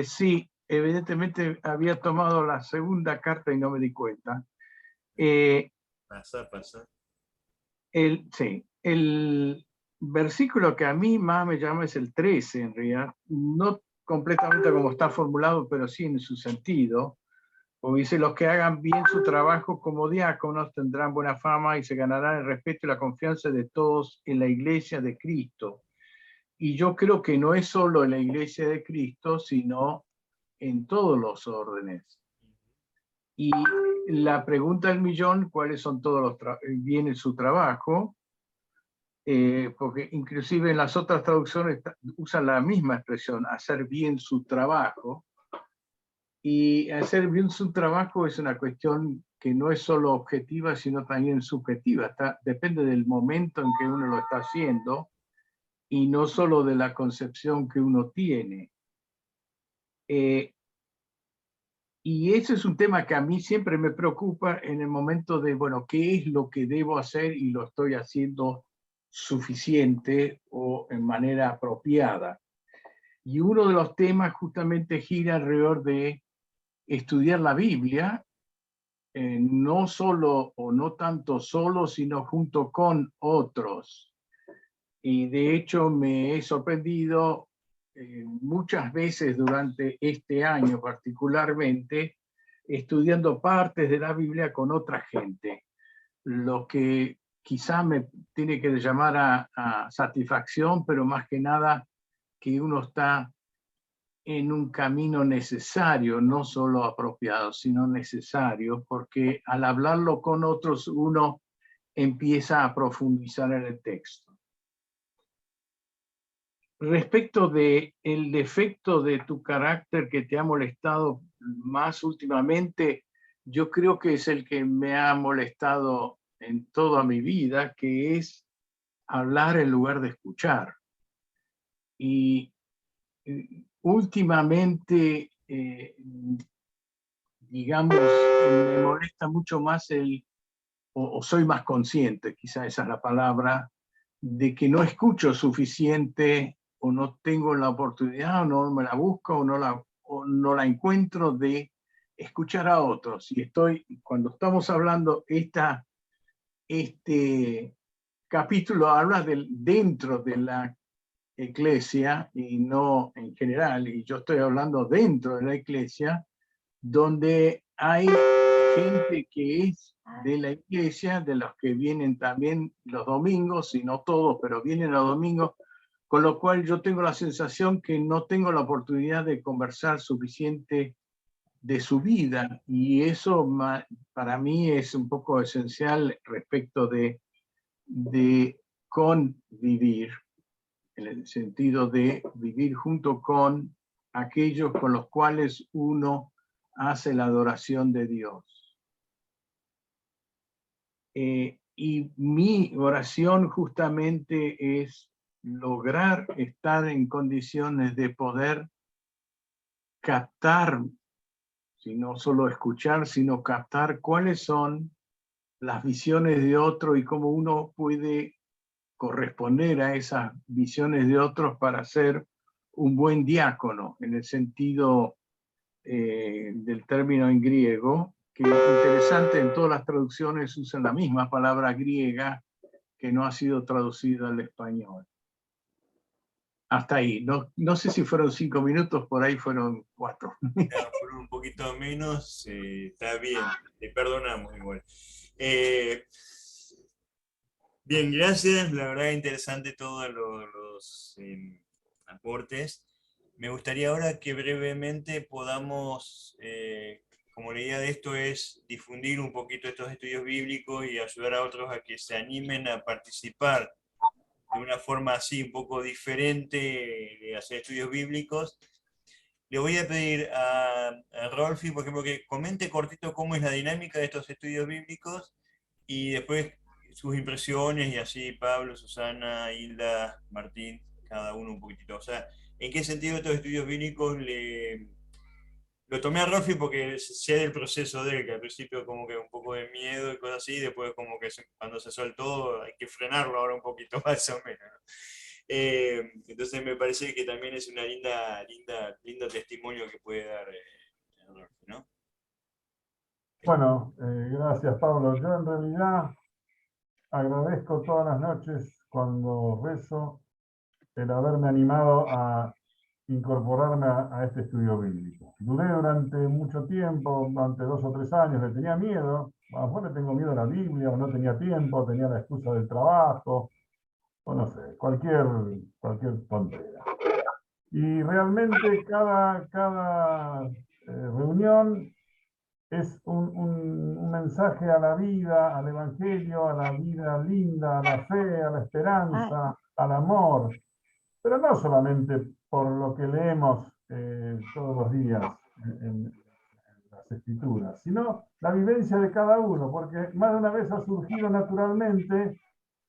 Sí, evidentemente había tomado la segunda carta y no me di cuenta. Pasa. Sí, el versículo que a mí más me llama es el 13, en realidad, no completamente como está formulado, pero sí en su sentido. Como dice, los que hagan bien su trabajo como diáconos tendrán buena fama y se ganarán el respeto y la confianza de todos en la iglesia de Cristo. Y yo creo que no es solo en la iglesia de Cristo, sino en todos los órdenes. Y la pregunta del millón, ¿cuáles son todos los viene su trabajo? Porque inclusive en las otras traducciones usan la misma expresión, hacer bien su trabajo. Y hacer bien su trabajo es una cuestión que no es solo objetiva, sino también subjetiva. Depende del momento en que uno lo está haciendo y no solo de la concepción que uno tiene. Y ese es un tema que a mí siempre me preocupa en el momento de, bueno, ¿qué es lo que debo hacer y lo estoy haciendo suficiente o en manera apropiada? Y uno de los temas justamente gira alrededor de estudiar la Biblia, no solo o no tanto solo, sino junto con otros. Y de hecho me he sorprendido muchas veces durante este año particularmente, estudiando partes de la Biblia con otra gente, lo que quizá me tiene que llamar a satisfacción, pero más que nada que uno está en un camino necesario, no solo apropiado, sino necesario, porque al hablarlo con otros uno empieza a profundizar en el texto. Respecto de el defecto de tu carácter que te ha molestado más últimamente, yo creo que es el que me ha molestado en toda mi vida, que es hablar en lugar de escuchar. Y últimamente, digamos, me molesta mucho más o soy más consciente, quizá esa es la palabra, de que no escucho suficiente o no tengo la oportunidad o no me la busco o no la encuentro de escuchar a otros. Y cuando estamos hablando, este capítulo habla dentro de la iglesia y no en general, y yo estoy hablando dentro de la iglesia, donde hay gente que es de la iglesia, de los que vienen también los domingos, y no todos, pero vienen los domingos, con lo cual yo tengo la sensación que no tengo la oportunidad de conversar suficiente de su vida, y eso para mí es un poco esencial respecto de convivir, en el sentido de vivir junto con aquellos con los cuales uno hace la adoración de Dios. Y mi oración justamente es lograr estar en condiciones de poder captar, si no solo escuchar, sino captar cuáles son las visiones de otro y cómo uno puede corresponder a esas visiones de otros para ser un buen diácono, en el sentido del término en griego, que interesante, en todas las traducciones usan la misma palabra griega que no ha sido traducida al español. Hasta ahí. No sé si fueron 5 minutos, por ahí fueron 4. Por un poquito menos, está bien, te perdonamos igual. Bien, gracias, la verdad interesante todos los aportes. Me gustaría ahora que brevemente podamos, como la idea de esto es difundir un poquito estos estudios bíblicos y ayudar a otros a que se animen a participar de una forma así un poco diferente de hacer estudios bíblicos. Le voy a pedir a Rolfi, por ejemplo, que comente cortito cómo es la dinámica de estos estudios bíblicos y después sus impresiones y así Pablo, Susana, Hilda, Martín, cada uno un poquitito. O sea, ¿en qué sentido estos estudios bíblicos lo tomé a Rolfi porque sé del proceso de él, que al principio como que un poco de miedo y cosas así, después como que cuando se soltó hay que frenarlo ahora un poquito más o menos, ¿no? Entonces me parece que también es una lindo testimonio que puede dar Rolfi, ¿no? Bueno, gracias Pablo. Yo en realidad agradezco todas las noches cuando rezo el haberme animado a incorporarme a este estudio bíblico. Dudé durante mucho tiempo, durante 2 o 3 años, le tenía miedo. A lo mejor le tengo miedo a la Biblia, o no tenía tiempo, tenía la excusa del trabajo, o no sé, cualquier tontera. Y realmente cada reunión es un mensaje a la vida, al evangelio, a la vida linda, a la fe, a la esperanza, al amor, pero no solamente por lo que leemos todos los días en las escrituras, sino la vivencia de cada uno, porque más de una vez ha surgido naturalmente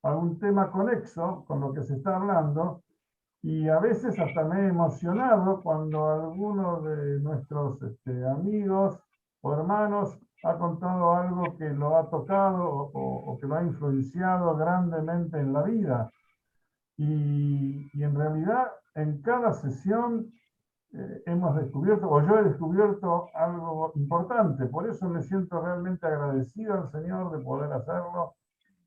algún tema conexo con lo que se está hablando, y a veces hasta me he emocionado cuando alguno de nuestros amigos o hermanos ha contado algo que lo ha tocado o que lo ha influenciado grandemente en la vida. Y en realidad en cada sesión hemos descubierto, o yo he descubierto algo importante. Por eso me siento realmente agradecido al Señor de poder hacerlo,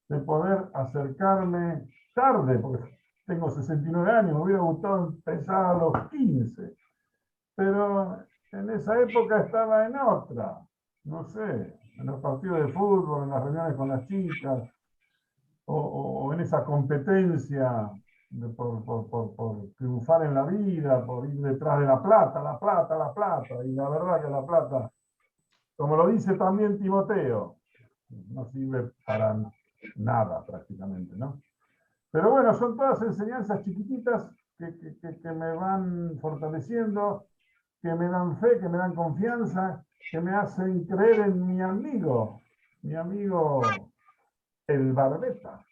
de poder acercarme tarde, porque tengo 69 años, me hubiera gustado empezar a los 15, pero en esa época estaba en otra, no sé, en los partidos de fútbol, en las reuniones con las chicas, o en esa competencia por triunfar en la vida, por ir detrás de la plata, la plata, la plata, y la verdad que la plata, como lo dice también Timoteo, no sirve para nada prácticamente, ¿no? Pero bueno, son todas enseñanzas chiquititas que me van fortaleciendo, que me dan fe, que me dan confianza, que me hacen creer en mi amigo el Barbeta,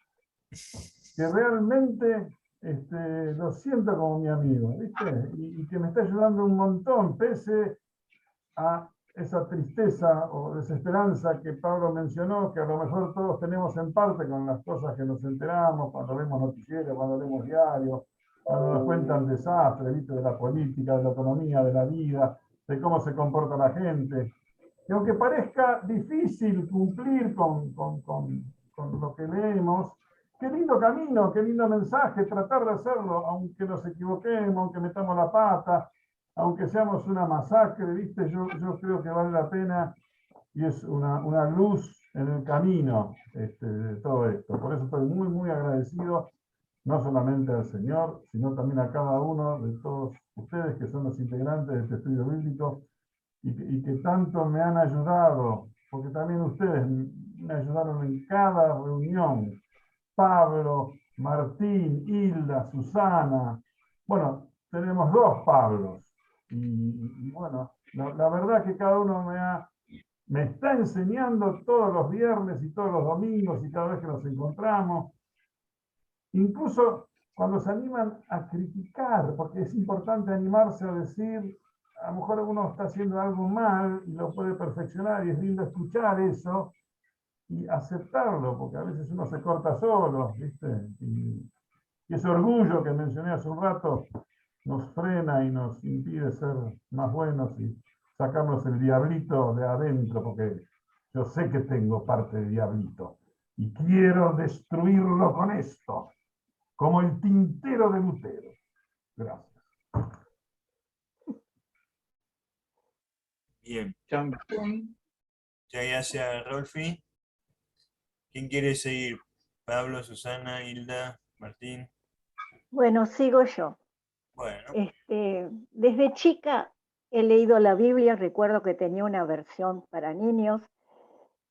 que realmente lo siento como mi amigo, ¿viste? Y que me está ayudando un montón, pese a esa tristeza o desesperanza que Pablo mencionó, que a lo mejor todos tenemos en parte con las cosas que nos enteramos, cuando vemos noticieros, cuando leemos diarios, cuando nos cuentan desastres, ¿viste? De la política, de la economía, de la vida, de cómo se comporta la gente. Y aunque parezca difícil cumplir con lo que leemos, qué lindo camino, qué lindo mensaje, tratar de hacerlo, aunque nos equivoquemos, aunque metamos la pata, aunque seamos una masacre, ¿viste? Yo creo que vale la pena y es una luz en el camino de todo esto. Por eso estoy muy, muy agradecido, no solamente al Señor, sino también a cada uno de todos ustedes que son los integrantes de este estudio bíblico y que tanto me han ayudado, porque también ustedes me ayudaron en cada reunión. Pablo, Martín, Hilda, Susana. Bueno, tenemos dos Pablos. Y bueno, la verdad que cada uno me está enseñando todos los viernes y todos los domingos y cada vez que nos encontramos. Incluso cuando se animan a criticar, porque es importante animarse a decir, a lo mejor uno está haciendo algo mal y lo puede perfeccionar y es lindo escuchar eso y aceptarlo, porque a veces uno se corta solo, ¿viste? Y ese orgullo que mencioné hace un rato nos frena y nos impide ser más buenos y sacarnos el diablito de adentro, porque yo sé que tengo parte de diablito y quiero destruirlo con esto, como el tintero de Lutero. Gracias. Bien, También, ya gracias, Rolfi. ¿Quién quiere seguir? Pablo, Susana, Hilda, Martín. Bueno, sigo yo. Bueno, Desde chica he leído la Biblia, recuerdo que tenía una versión para niños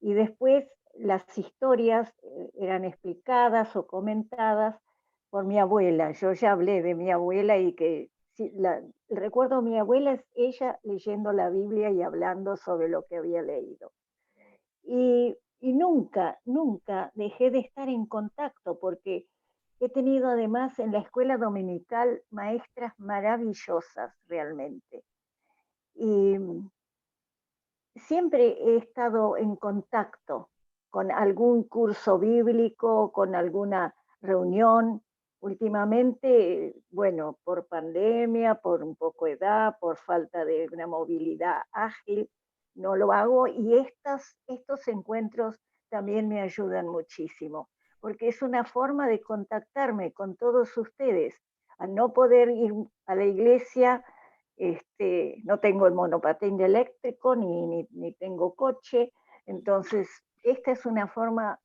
y después las historias eran explicadas o comentadas por mi abuela. Yo ya hablé de mi abuela y que recuerdo a mi abuela es ella leyendo la Biblia y hablando sobre lo que había leído. Y nunca, nunca dejé de estar en contacto porque he tenido además en la escuela dominical maestras maravillosas realmente. Y siempre he estado en contacto con algún curso bíblico, con alguna reunión. Últimamente, bueno, por pandemia, por un poco de edad, por falta de una movilidad ágil, no lo hago y estos encuentros también me ayudan muchísimo, porque es una forma de contactarme con todos ustedes. Al no poder ir a la iglesia, no tengo el monopatín eléctrico ni tengo coche, entonces esta es una forma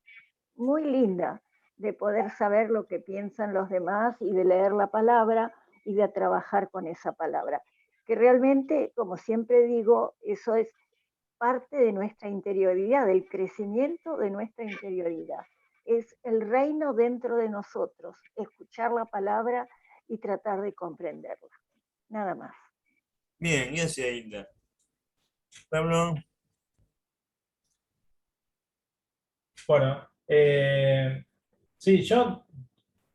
muy linda de poder saber lo que piensan los demás y de leer la palabra y de trabajar con esa palabra. Que realmente, como siempre digo, eso es parte de nuestra interioridad, del crecimiento de nuestra interioridad. Es el reino dentro de nosotros, escuchar la palabra y tratar de comprenderla. Nada más. Bien, gracias, Hilda. Pablo. Bueno, sí, yo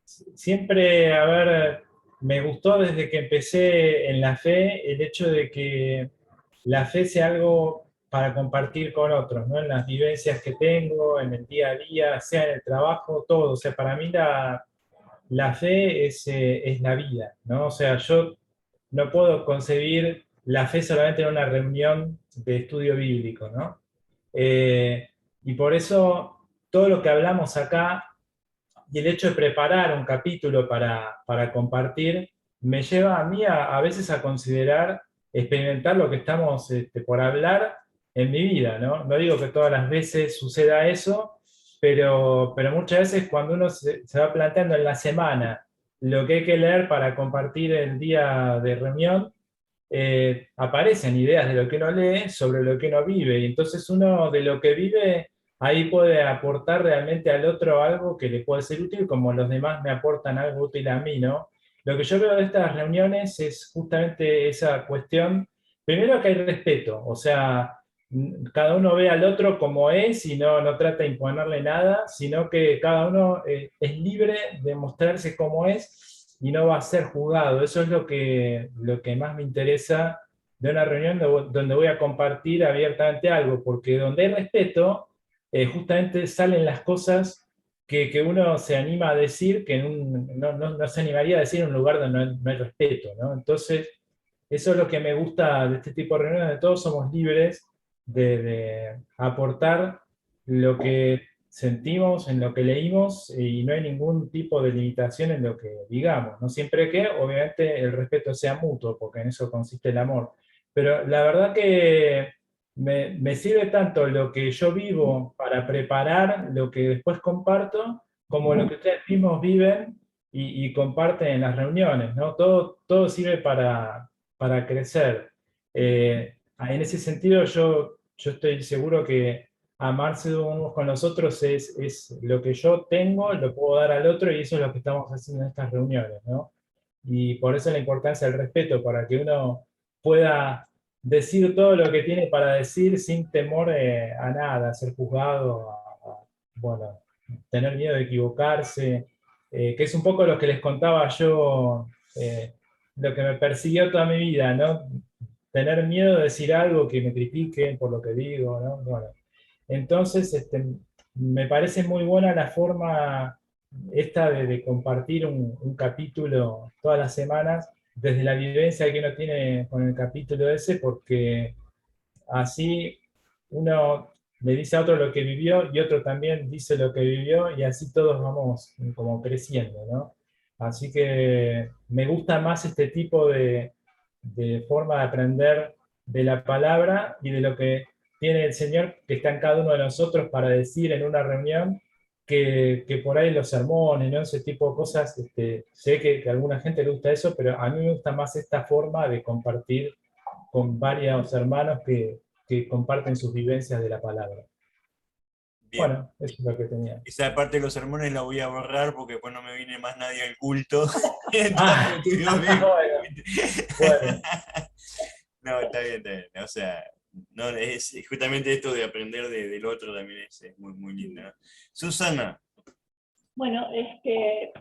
siempre, a ver, me gustó desde que empecé en la fe el hecho de que la fe sea algo para compartir con otros, ¿no? En las vivencias que tengo, en el día a día, sea en el trabajo, todo. O sea, para mí la fe es la vida, ¿no? O sea, yo no puedo concebir la fe solamente en una reunión de estudio bíblico, ¿no? Y por eso todo lo que hablamos acá y el hecho de preparar un capítulo para compartir me lleva a mí a veces a considerar, experimentar lo que estamos por hablar en mi vida, ¿no? No digo que todas las veces suceda eso, pero muchas veces cuando uno se va planteando en la semana lo que hay que leer para compartir el día de reunión, aparecen ideas de lo que uno lee sobre lo que uno vive, y entonces uno de lo que vive ahí puede aportar realmente al otro algo que le puede ser útil, como los demás me aportan algo útil a mí, ¿no? Lo que yo veo de estas reuniones es justamente esa cuestión, primero que hay respeto, o sea, cada uno ve al otro como es y no trata de imponerle nada, sino que cada uno es libre de mostrarse como es y no va a ser juzgado. Eso es lo que más me interesa de una reunión donde voy a compartir abiertamente algo, porque donde hay respeto, justamente salen las cosas que uno se anima a decir, que no se animaría a decir en un lugar donde no hay respeto, ¿no? Entonces, eso es lo que me gusta de este tipo de reuniones, donde todos somos libres de aportar lo que sentimos, en lo que leímos, y no hay ningún tipo de limitación en lo que digamos, ¿no? Siempre que, obviamente, el respeto sea mutuo, porque en eso consiste el amor. Pero la verdad que me sirve tanto lo que yo vivo para preparar lo que después comparto, como lo que ustedes mismos viven y comparten en las reuniones, ¿no? Todo sirve para crecer. En ese sentido, yo estoy seguro que amarse unos con los otros es lo que yo tengo, lo puedo dar al otro, y eso es lo que estamos haciendo en estas reuniones, ¿no? Y por eso la importancia del respeto, para que uno pueda decir todo lo que tiene para decir sin temor a nada, a ser juzgado, bueno, tener miedo de equivocarse, que es un poco lo que les contaba yo, lo que me persiguió toda mi vida, ¿no? Tener miedo de decir algo que me critiquen por lo que digo, ¿no? Bueno, entonces me parece muy buena la forma esta de compartir un capítulo todas las semanas, desde la vivencia que uno tiene con el capítulo ese, porque así uno le dice a otro lo que vivió y otro también dice lo que vivió, y así todos vamos como creciendo, ¿no? Así que me gusta más este tipo de forma de aprender de la palabra y de lo que tiene el Señor que está en cada uno de nosotros para decir en una reunión, que por ahí los sermones, ¿no? Ese tipo de cosas. Sé que a alguna gente le gusta eso, pero a mí me gusta más esta forma de compartir con varios hermanos que comparten sus vivencias de la palabra. Bien. Bueno, eso es lo que tenía. Esa parte de los sermones la voy a borrar porque después no me viene más nadie al culto. Ah, bueno. No, está bien, está bien. O sea, no, es justamente esto de aprender del otro también es muy, muy lindo, ¿no? Susana. Bueno,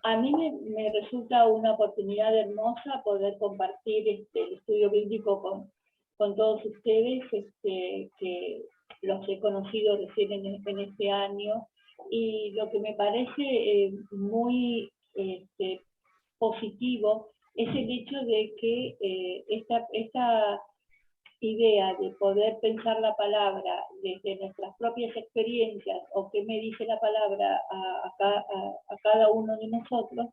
a mí me resulta una oportunidad hermosa poder compartir el estudio bíblico con todos ustedes, que los he conocido recién en este año, y lo que me parece muy positivo es el hecho de que esta idea de poder pensar la palabra desde nuestras propias experiencias, o qué me dice la palabra a cada uno de nosotros,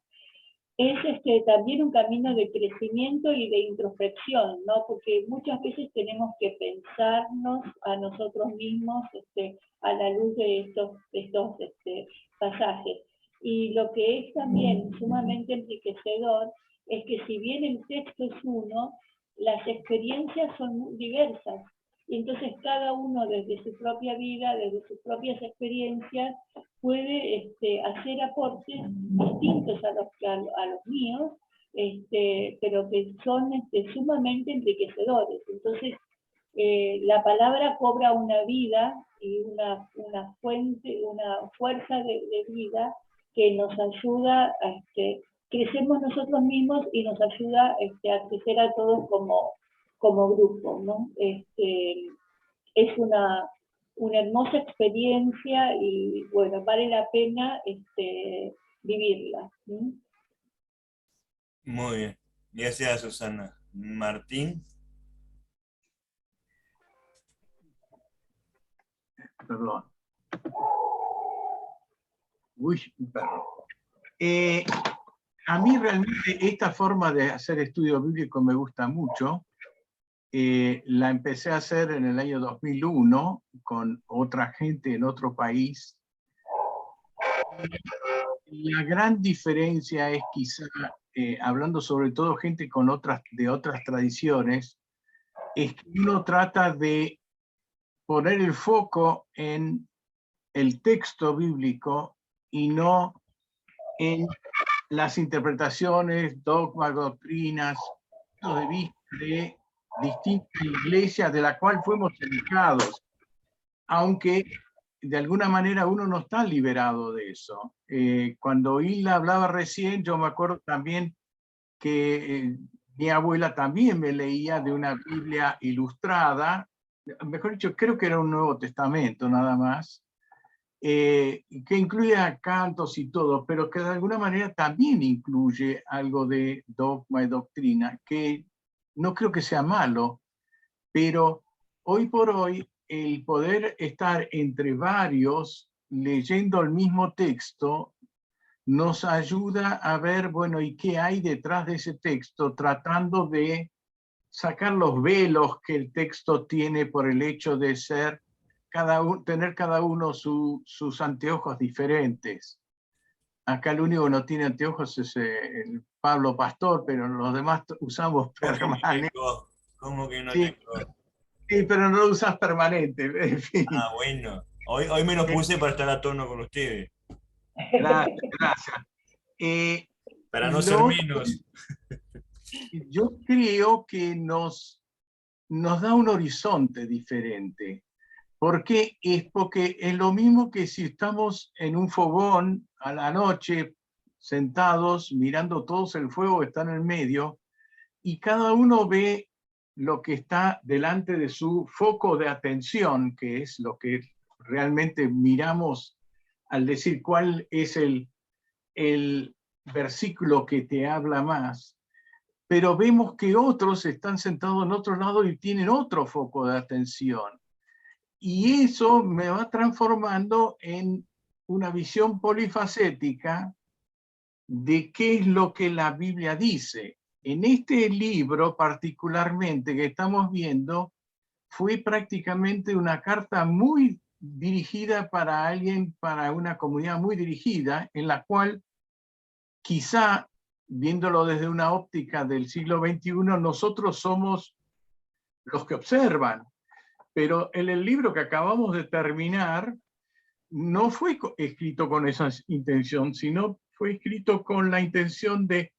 es también un camino de crecimiento y de introspección, ¿no? Porque muchas veces tenemos que pensarnos a nosotros mismos a la luz de estos pasajes. Y lo que es también sumamente enriquecedor es que, si bien el texto es uno, las experiencias son muy diversas. y entonces cada uno desde su propia vida, desde sus propias experiencias, puede hacer aportes distintos a los míos, pero que son sumamente enriquecedores. Entonces, la palabra cobra una vida y una fuente, una fuerza de vida que nos ayuda a crecemos nosotros mismos y nos ayuda a crecer a todos como grupo, ¿no? Es una hermosa experiencia y bueno, vale la pena vivirla. ¿Sí? Muy bien. Gracias, Susana. Martín. Perdón. Uy, perdón. A mí realmente esta forma de hacer estudio bíblico me gusta mucho. La empecé a hacer en el año 2001 con otra gente en otro país. La gran diferencia es quizá, hablando sobre todo gente de otras tradiciones, es que uno trata de poner el foco en el texto bíblico y no en las interpretaciones, dogmas, doctrinas, puntos de vista de distintas iglesias de la cual fuimos educados, aunque de alguna manera uno no está liberado de eso. Cuando Hilda hablaba recién, yo me acuerdo también que mi abuela también me leía de una Biblia ilustrada, mejor dicho, creo que era un Nuevo Testamento nada más, que incluía cantos y todo, pero que de alguna manera también incluye algo de dogma y doctrina, que no creo que sea malo, pero hoy por hoy el poder estar entre varios leyendo el mismo texto nos ayuda a ver, bueno, ¿y qué hay detrás de ese texto? Tratando de sacar los velos que el texto tiene por el hecho de ser tener cada uno sus anteojos diferentes. Acá el único que no tiene anteojos es el Pablo Pastor, pero los demás usamos permanente. ¿Cómo que no Sí, tengo? sí, pero no lo usas permanente. En fin. Ah, bueno. Hoy me lo puse para estar a tono con ustedes. Gracias, gracias. Para no ser menos. Yo creo que nos da un horizonte diferente. ¿Por qué? Porque es lo mismo que si estamos en un fogón a la noche, sentados, mirando todos el fuego que está en el medio, y cada uno ve lo que está delante de su foco de atención, que es lo que realmente miramos al decir cuál es el versículo que te habla más, pero vemos que otros están sentados en otro lado y tienen otro foco de atención. Y eso me va transformando en una visión polifacética de qué es lo que la Biblia dice. En este libro particularmente que estamos viendo, fue prácticamente una carta muy dirigida para alguien, para una comunidad muy dirigida, en la cual quizá, viéndolo desde una óptica del siglo XXI, nosotros somos los que observan. Pero en el libro que acabamos de terminar, no fue escrito con esa intención, sino fue escrito con la intención de,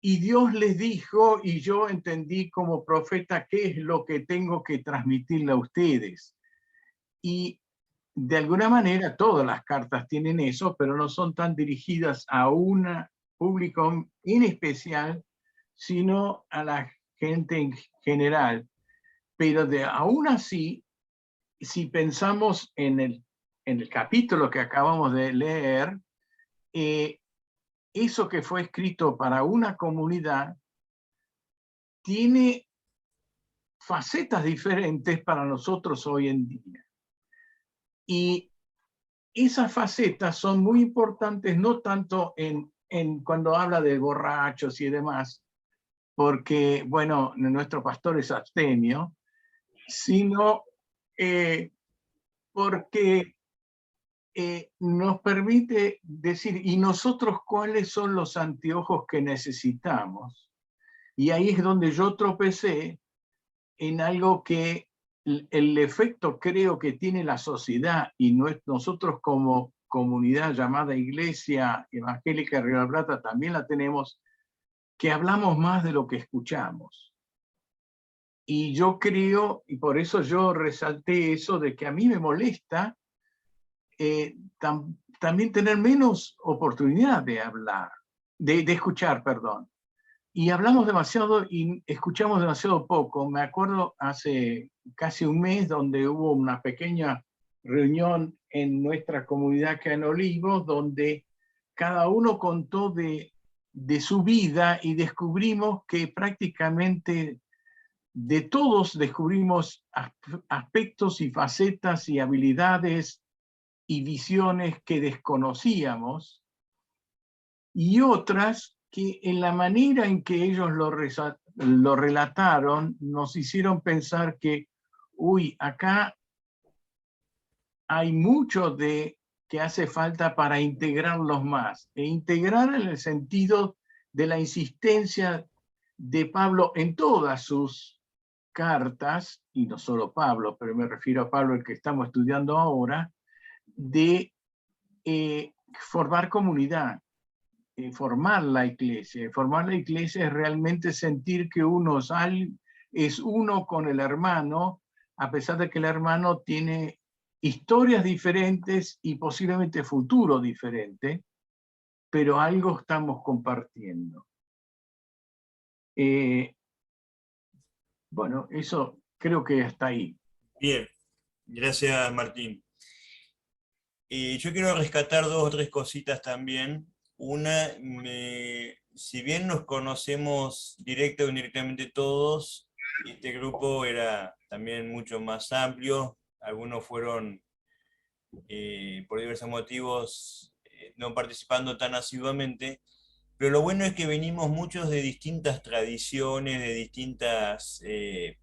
y Dios les dijo, y yo entendí como profeta qué es lo que tengo que transmitirle a ustedes. Y de alguna manera todas las cartas tienen eso, pero no son tan dirigidas a un público en especial, sino a la gente en general. Pero aún así, si pensamos en el capítulo que acabamos de leer, eso que fue escrito para una comunidad tiene facetas diferentes para nosotros hoy en día. Y esas facetas son muy importantes, no tanto en cuando habla de borrachos y demás, porque, bueno, nuestro pastor es abstemio, sino porque nos permite decir, ¿y nosotros cuáles son los anteojos que necesitamos? Y ahí es donde yo tropecé en algo que el efecto creo que tiene la sociedad y nosotros como comunidad llamada Iglesia Evangélica de Río de la Plata también la tenemos, que hablamos más de lo que escuchamos. Y yo creo, y por eso yo resalté eso de que a mí me molesta también tener menos oportunidad de hablar, de escuchar, perdón. Y hablamos demasiado y escuchamos demasiado poco. Me acuerdo hace casi un mes donde hubo una pequeña reunión en nuestra comunidad acá en Olivos, donde cada uno contó de su vida y descubrimos que prácticamente de todos descubrimos aspectos y facetas y habilidades y visiones que desconocíamos, y otras que en la manera en que ellos lo relataron nos hicieron pensar que, uy, acá hay mucho que hace falta para integrarlos más, e integrar en el sentido de la insistencia de Pablo en todas sus cartas, y no solo Pablo, pero me refiero a Pablo, el que estamos estudiando ahora, de formar comunidad, formar la iglesia. Formar la iglesia es realmente sentir que uno es uno con el hermano, a pesar de que el hermano tiene historias diferentes y posiblemente futuro diferente, pero algo estamos compartiendo. Bueno, eso creo que hasta ahí. Bien, gracias Martín. Yo quiero rescatar 2 o 3 cositas también. Una, si bien nos conocemos directa o indirectamente todos, este grupo era también mucho más amplio. Algunos fueron, por diversos motivos, no participando tan asiduamente. Pero lo bueno es que venimos muchos de distintas tradiciones, de distintos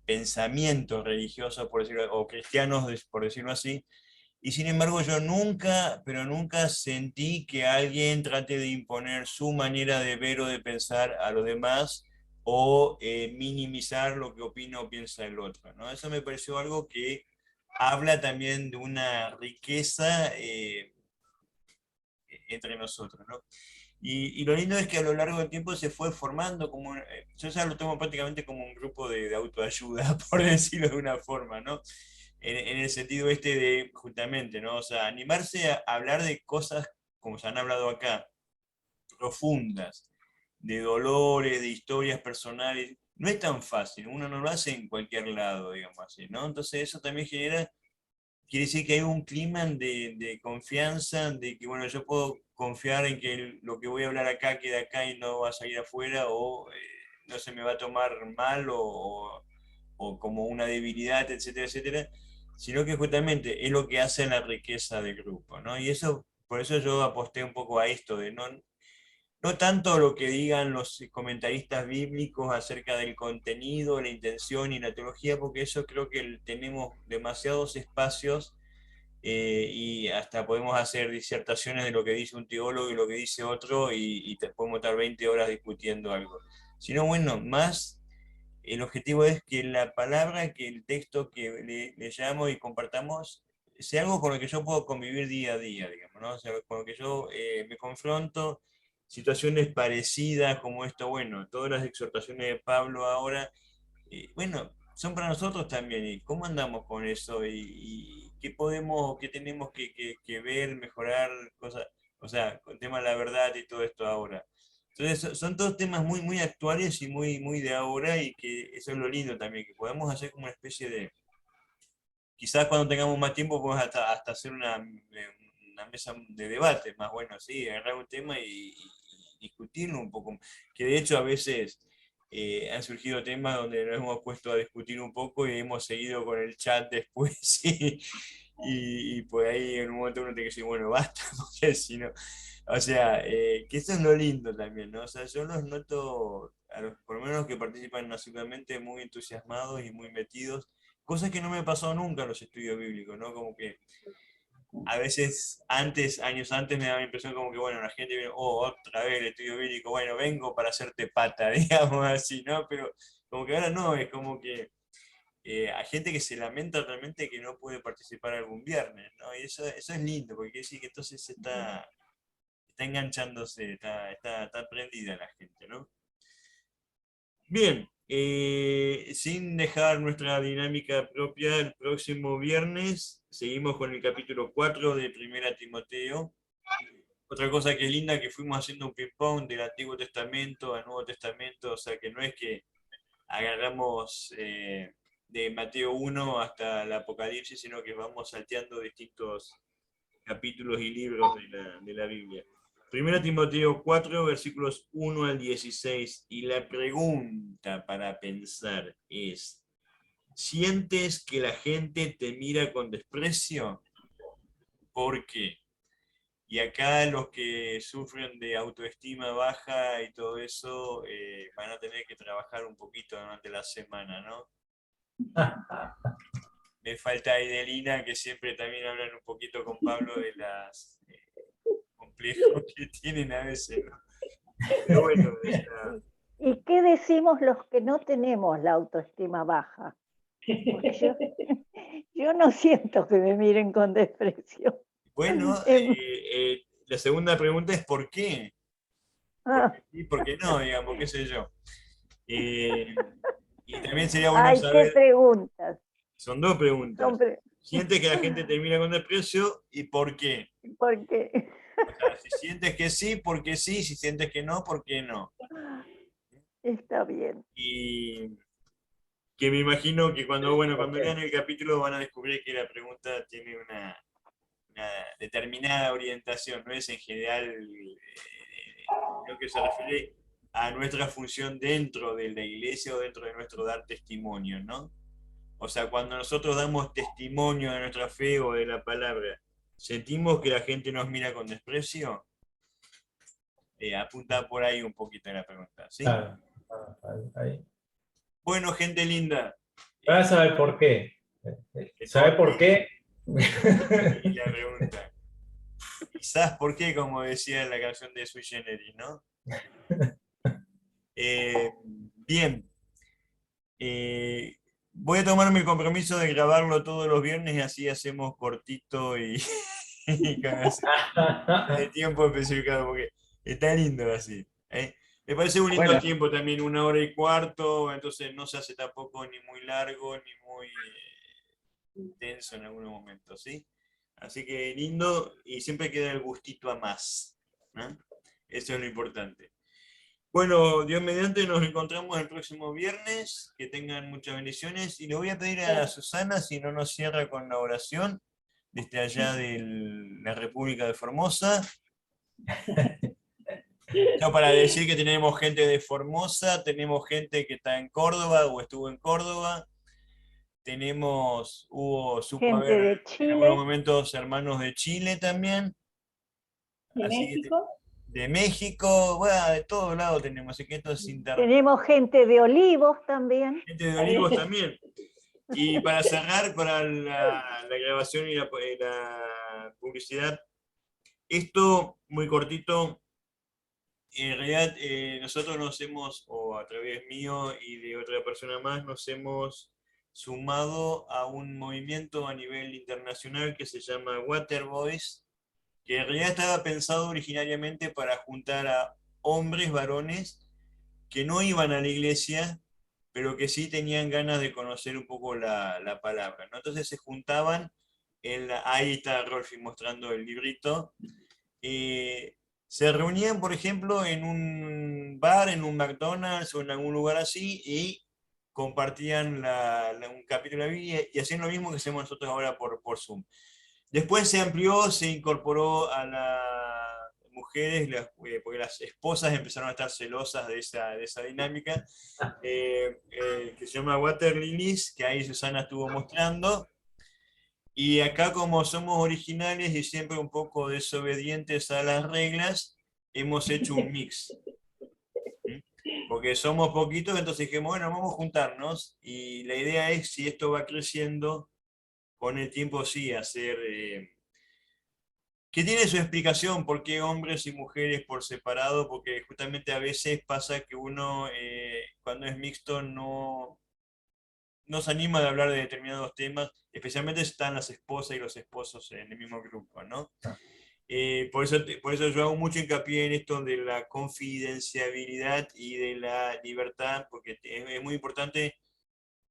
pensamientos religiosos, por decirlo, o cristianos, por decirlo así. Y sin embargo yo nunca, pero nunca sentí que alguien trate de imponer su manera de ver o de pensar a los demás, o minimizar lo que opina o piensa el otro, ¿no? Eso me pareció algo que habla también de una riqueza entre nosotros, ¿no? Y lo lindo es que a lo largo del tiempo se fue formando como, yo ya lo tomo prácticamente como un grupo de autoayuda, por decirlo de una forma, ¿no? En el sentido este de, justamente, ¿no? O sea, animarse a hablar de cosas, como se han hablado acá, profundas, de dolores, de historias personales, no es tan fácil, uno no lo hace en cualquier lado, digamos así, ¿no? Entonces eso también quiere decir que hay un clima de confianza, de que, bueno, yo puedo confiar en que lo que voy a hablar acá queda acá y no va a salir afuera, o no se me va a tomar mal, o como una debilidad, etcétera, etcétera, sino que justamente es lo que hace la riqueza del grupo, ¿no? Y eso, por eso yo aposté un poco a esto, de no tanto lo que digan los comentaristas bíblicos acerca del contenido, la intención y la teología, porque eso creo que tenemos demasiados espacios, y hasta podemos hacer disertaciones de lo que dice un teólogo y lo que dice otro, y podemos estar 20 horas discutiendo algo. Sino, bueno, más el objetivo es que la palabra, que el texto que le llamo y compartamos, sea algo con lo que yo puedo convivir día a día, digamos, ¿no? O sea, con lo que yo me confronto, situaciones parecidas como esto, bueno, todas las exhortaciones de Pablo ahora, bueno, son para nosotros también. ¿Y cómo andamos con eso? ¿Y qué podemos, qué tenemos que ver, mejorar, cosas, o sea, con el tema de la verdad y todo esto ahora? Entonces, son todos temas muy, muy actuales y muy, muy de ahora, y que eso es lo lindo también, que podemos hacer como una especie de, quizás cuando tengamos más tiempo, podemos hasta hacer una mesa de debate, más bueno, sí, agarrar un tema y discutirlo un poco, que de hecho a veces han surgido temas donde nos hemos puesto a discutir un poco y hemos seguido con el chat después, y pues ahí en un momento uno tiene que decir, bueno, basta, porque si no, o sea, que eso es lo lindo también, ¿no? O sea, yo los noto, por lo menos los que participan nacionalmente, muy entusiasmados y muy metidos, cosa que no me pasó nunca en los estudios bíblicos, ¿no? Como que a veces antes, años antes, me daba la impresión como que, bueno, la gente viene, oh, otra vez el estudio bíblico, bueno, vengo para hacerte pata, digamos así, ¿no? Pero como que ahora no, es como que hay gente que se lamenta realmente que no puede participar algún viernes, ¿no? Y eso es lindo, porque quiere decir que entonces está enganchándose, está prendida la gente, ¿no? Bien, sin dejar nuestra dinámica propia, el próximo viernes seguimos con el capítulo 4 de Primera Timoteo. Otra cosa que es linda, que fuimos haciendo un ping-pong del Antiguo Testamento al Nuevo Testamento, o sea que no es que agarramos de Mateo 1 hasta el Apocalipsis, sino que vamos salteando distintos capítulos y libros de la Biblia. Primera Timoteo 4, versículos 1 al 16, y la pregunta para pensar es, ¿sientes que la gente te mira con desprecio? ¿Por qué? Y acá los que sufren de autoestima baja y todo eso van a tener que trabajar un poquito durante la semana, ¿no? Me falta Idelina, que siempre también hablan un poquito con Pablo de las complejos que tienen a veces, ¿no? Pero bueno, ¿Y qué decimos los que no tenemos la autoestima baja? Porque yo no siento que me miren con desprecio. bueno, la segunda pregunta es ¿por qué? Ah, ¿Y por qué no? Digamos, qué sé yo. Y también sería bueno ay, qué saber, preguntas. son dos preguntas. Hombre, ¿Sientes que la gente te mira con desprecio y por qué? porque O sea, si sientes que sí, ¿por qué sí? Si sientes que no, ¿por qué no? está bien. Y que me imagino que cuando lean el capítulo van a descubrir que la pregunta tiene una determinada orientación, no es en general lo que se refiere a nuestra función dentro de la iglesia o dentro de nuestro dar testimonio, ¿no? O sea, cuando nosotros damos testimonio de nuestra fe o de la palabra, ¿sentimos que la gente nos mira con desprecio? Apunta por ahí un poquito la pregunta, ¿sí? Claro, ahí. Bueno, gente linda. Vas a saber por qué. ¿Sabe por qué? Y la pregunta. Quizás por qué, como decía en la canción de Sui Generis, ¿no? Bien. Voy a tomarme el compromiso de grabarlo todos los viernes y así hacemos cortito y, y con el tiempo especificado, porque está lindo así. ¿Eh? Me parece un lindo Bueno, tiempo también, 1 hora y cuarto, entonces no se hace tampoco ni muy largo ni muy intenso en algunos momentos, ¿sí? Así que lindo y siempre queda el gustito a más, ¿no? Eso es lo importante. Bueno, Dios mediante, nos encontramos el próximo viernes. Que tengan muchas bendiciones. Y le voy a pedir a Susana si no nos cierra con la oración desde allá de la República de Formosa. No, para decir que tenemos gente de Formosa, tenemos gente que está en Córdoba o estuvo en Córdoba. Supo Gente haber de en algunos Chile, momentos hermanos de Chile también. de Así que México. de México, bueno, de todos lados tenemos. Así que esto es tenemos gente de Olivos también. gente de Olivos también. Y para cerrar, para la grabación y la publicidad, esto muy cortito, en realidad nosotros nos hemos, o a través mío y de otra persona más, nos hemos sumado a un movimiento a nivel internacional que se llama Water Boys, que en realidad estaba pensado originariamente para juntar a hombres, varones, que no iban a la iglesia, pero que sí tenían ganas de conocer un poco la palabra, ¿no? Entonces se juntaban, ahí está Rolfi mostrando el librito, se reunían, por ejemplo, en un bar, en un McDonald's o en algún lugar así, y compartían un capítulo de la Biblia y hacían lo mismo que hacemos nosotros ahora por Zoom. Después se amplió, se incorporó a las mujeres, porque las esposas empezaron a estar celosas de esa dinámica, que se llama Water Lilies, que ahí Susana estuvo mostrando. Y acá, como somos originales y siempre un poco desobedientes a las reglas, hemos hecho un mix. Porque somos poquitos, entonces dijimos, bueno, vamos a juntarnos. Y la idea es, si esto va creciendo, con el tiempo sí, hacer... que tiene su explicación por qué hombres y mujeres por separado, porque justamente a veces pasa que uno, cuando es mixto, no no se anima de hablar de determinados temas, especialmente si están las esposas y los esposos en el mismo grupo, ¿no? Por eso yo hago mucho hincapié en esto de la confidencialidad y de la libertad, porque es muy importante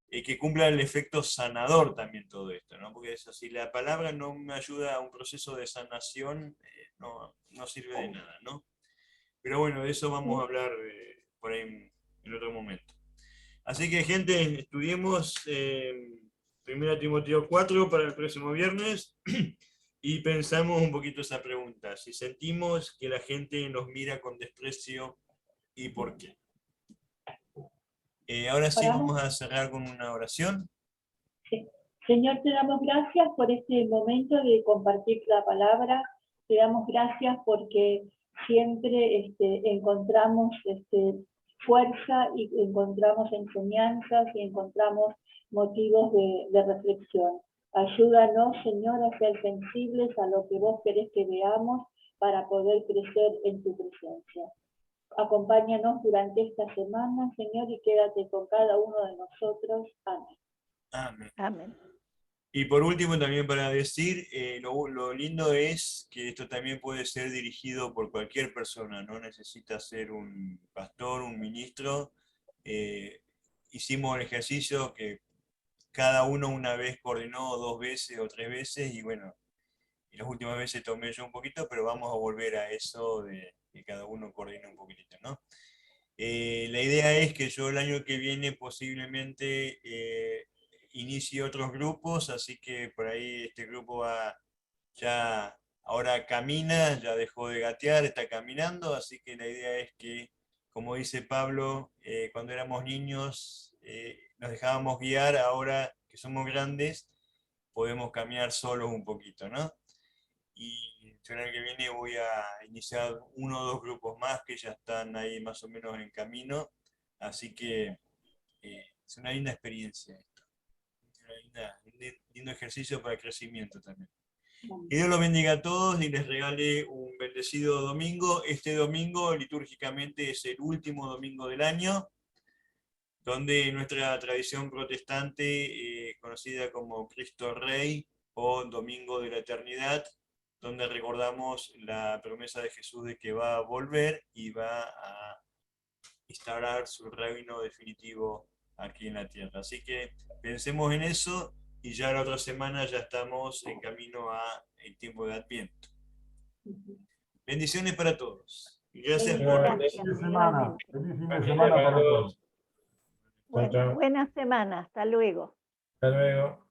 que cumpla el efecto sanador también todo esto, ¿no? Porque eso, si la palabra no me ayuda a un proceso de sanación, no sirve de nada, ¿no? Pero bueno, de eso vamos a hablar por ahí en otro momento. Así que, gente, estudiemos 1 Timoteo 4 para el próximo viernes y pensamos un poquito esa pregunta. Si sentimos que la gente nos mira con desprecio, ¿y por qué? Ahora sí Oramos. vamos a cerrar con una oración. Sí. Señor, te damos gracias por este momento de compartir la palabra. Te damos gracias porque siempre encontramos fuerza y encontramos enseñanzas y encontramos motivos de reflexión. Ayúdanos, Señor, a ser sensibles a lo que vos querés que veamos para poder crecer en tu presencia. Acompáñanos durante esta semana, Señor, y quédate con cada uno de nosotros. Amén. Amén. Amén. Y por último, también para decir, lo lindo es que esto también puede ser dirigido por cualquier persona, no necesita ser un pastor, un ministro. Hicimos el ejercicio que cada uno una vez coordinó 2 veces o 3 veces, y bueno, y las últimas veces tomé yo un poquito, pero vamos a volver a eso de que cada uno coordine un poquitito, ¿no? La idea es que yo el año que viene posiblemente inicie otros grupos, así que por ahí este grupo ya ahora camina, ya dejó de gatear, está caminando, así que la idea es que, como dice Pablo, cuando éramos niños nos dejábamos guiar, ahora que somos grandes podemos caminar solos un poquito, ¿no? Y el año que viene voy a iniciar 1 o 2 grupos más que ya están ahí más o menos en camino, así que es una linda experiencia esto, un lindo ejercicio para el crecimiento también. Que Dios los bendiga a todos y les regale un bendecido domingo. Este domingo litúrgicamente es el último domingo del año, donde nuestra tradición protestante, conocida como Cristo Rey o Domingo de la Eternidad, donde recordamos la promesa de Jesús de que va a volver y va a instaurar su reino definitivo aquí en la tierra. Así que pensemos en eso y ya la otra semana ya estamos en camino a el tiempo de Adviento. Bendiciones para todos. Y gracias por... Gracias, Feliz semana. igualmente. Feliz fin de Buen fin semana para para todos. todos. Bueno, chao. buena semana. Hasta luego. Hasta luego.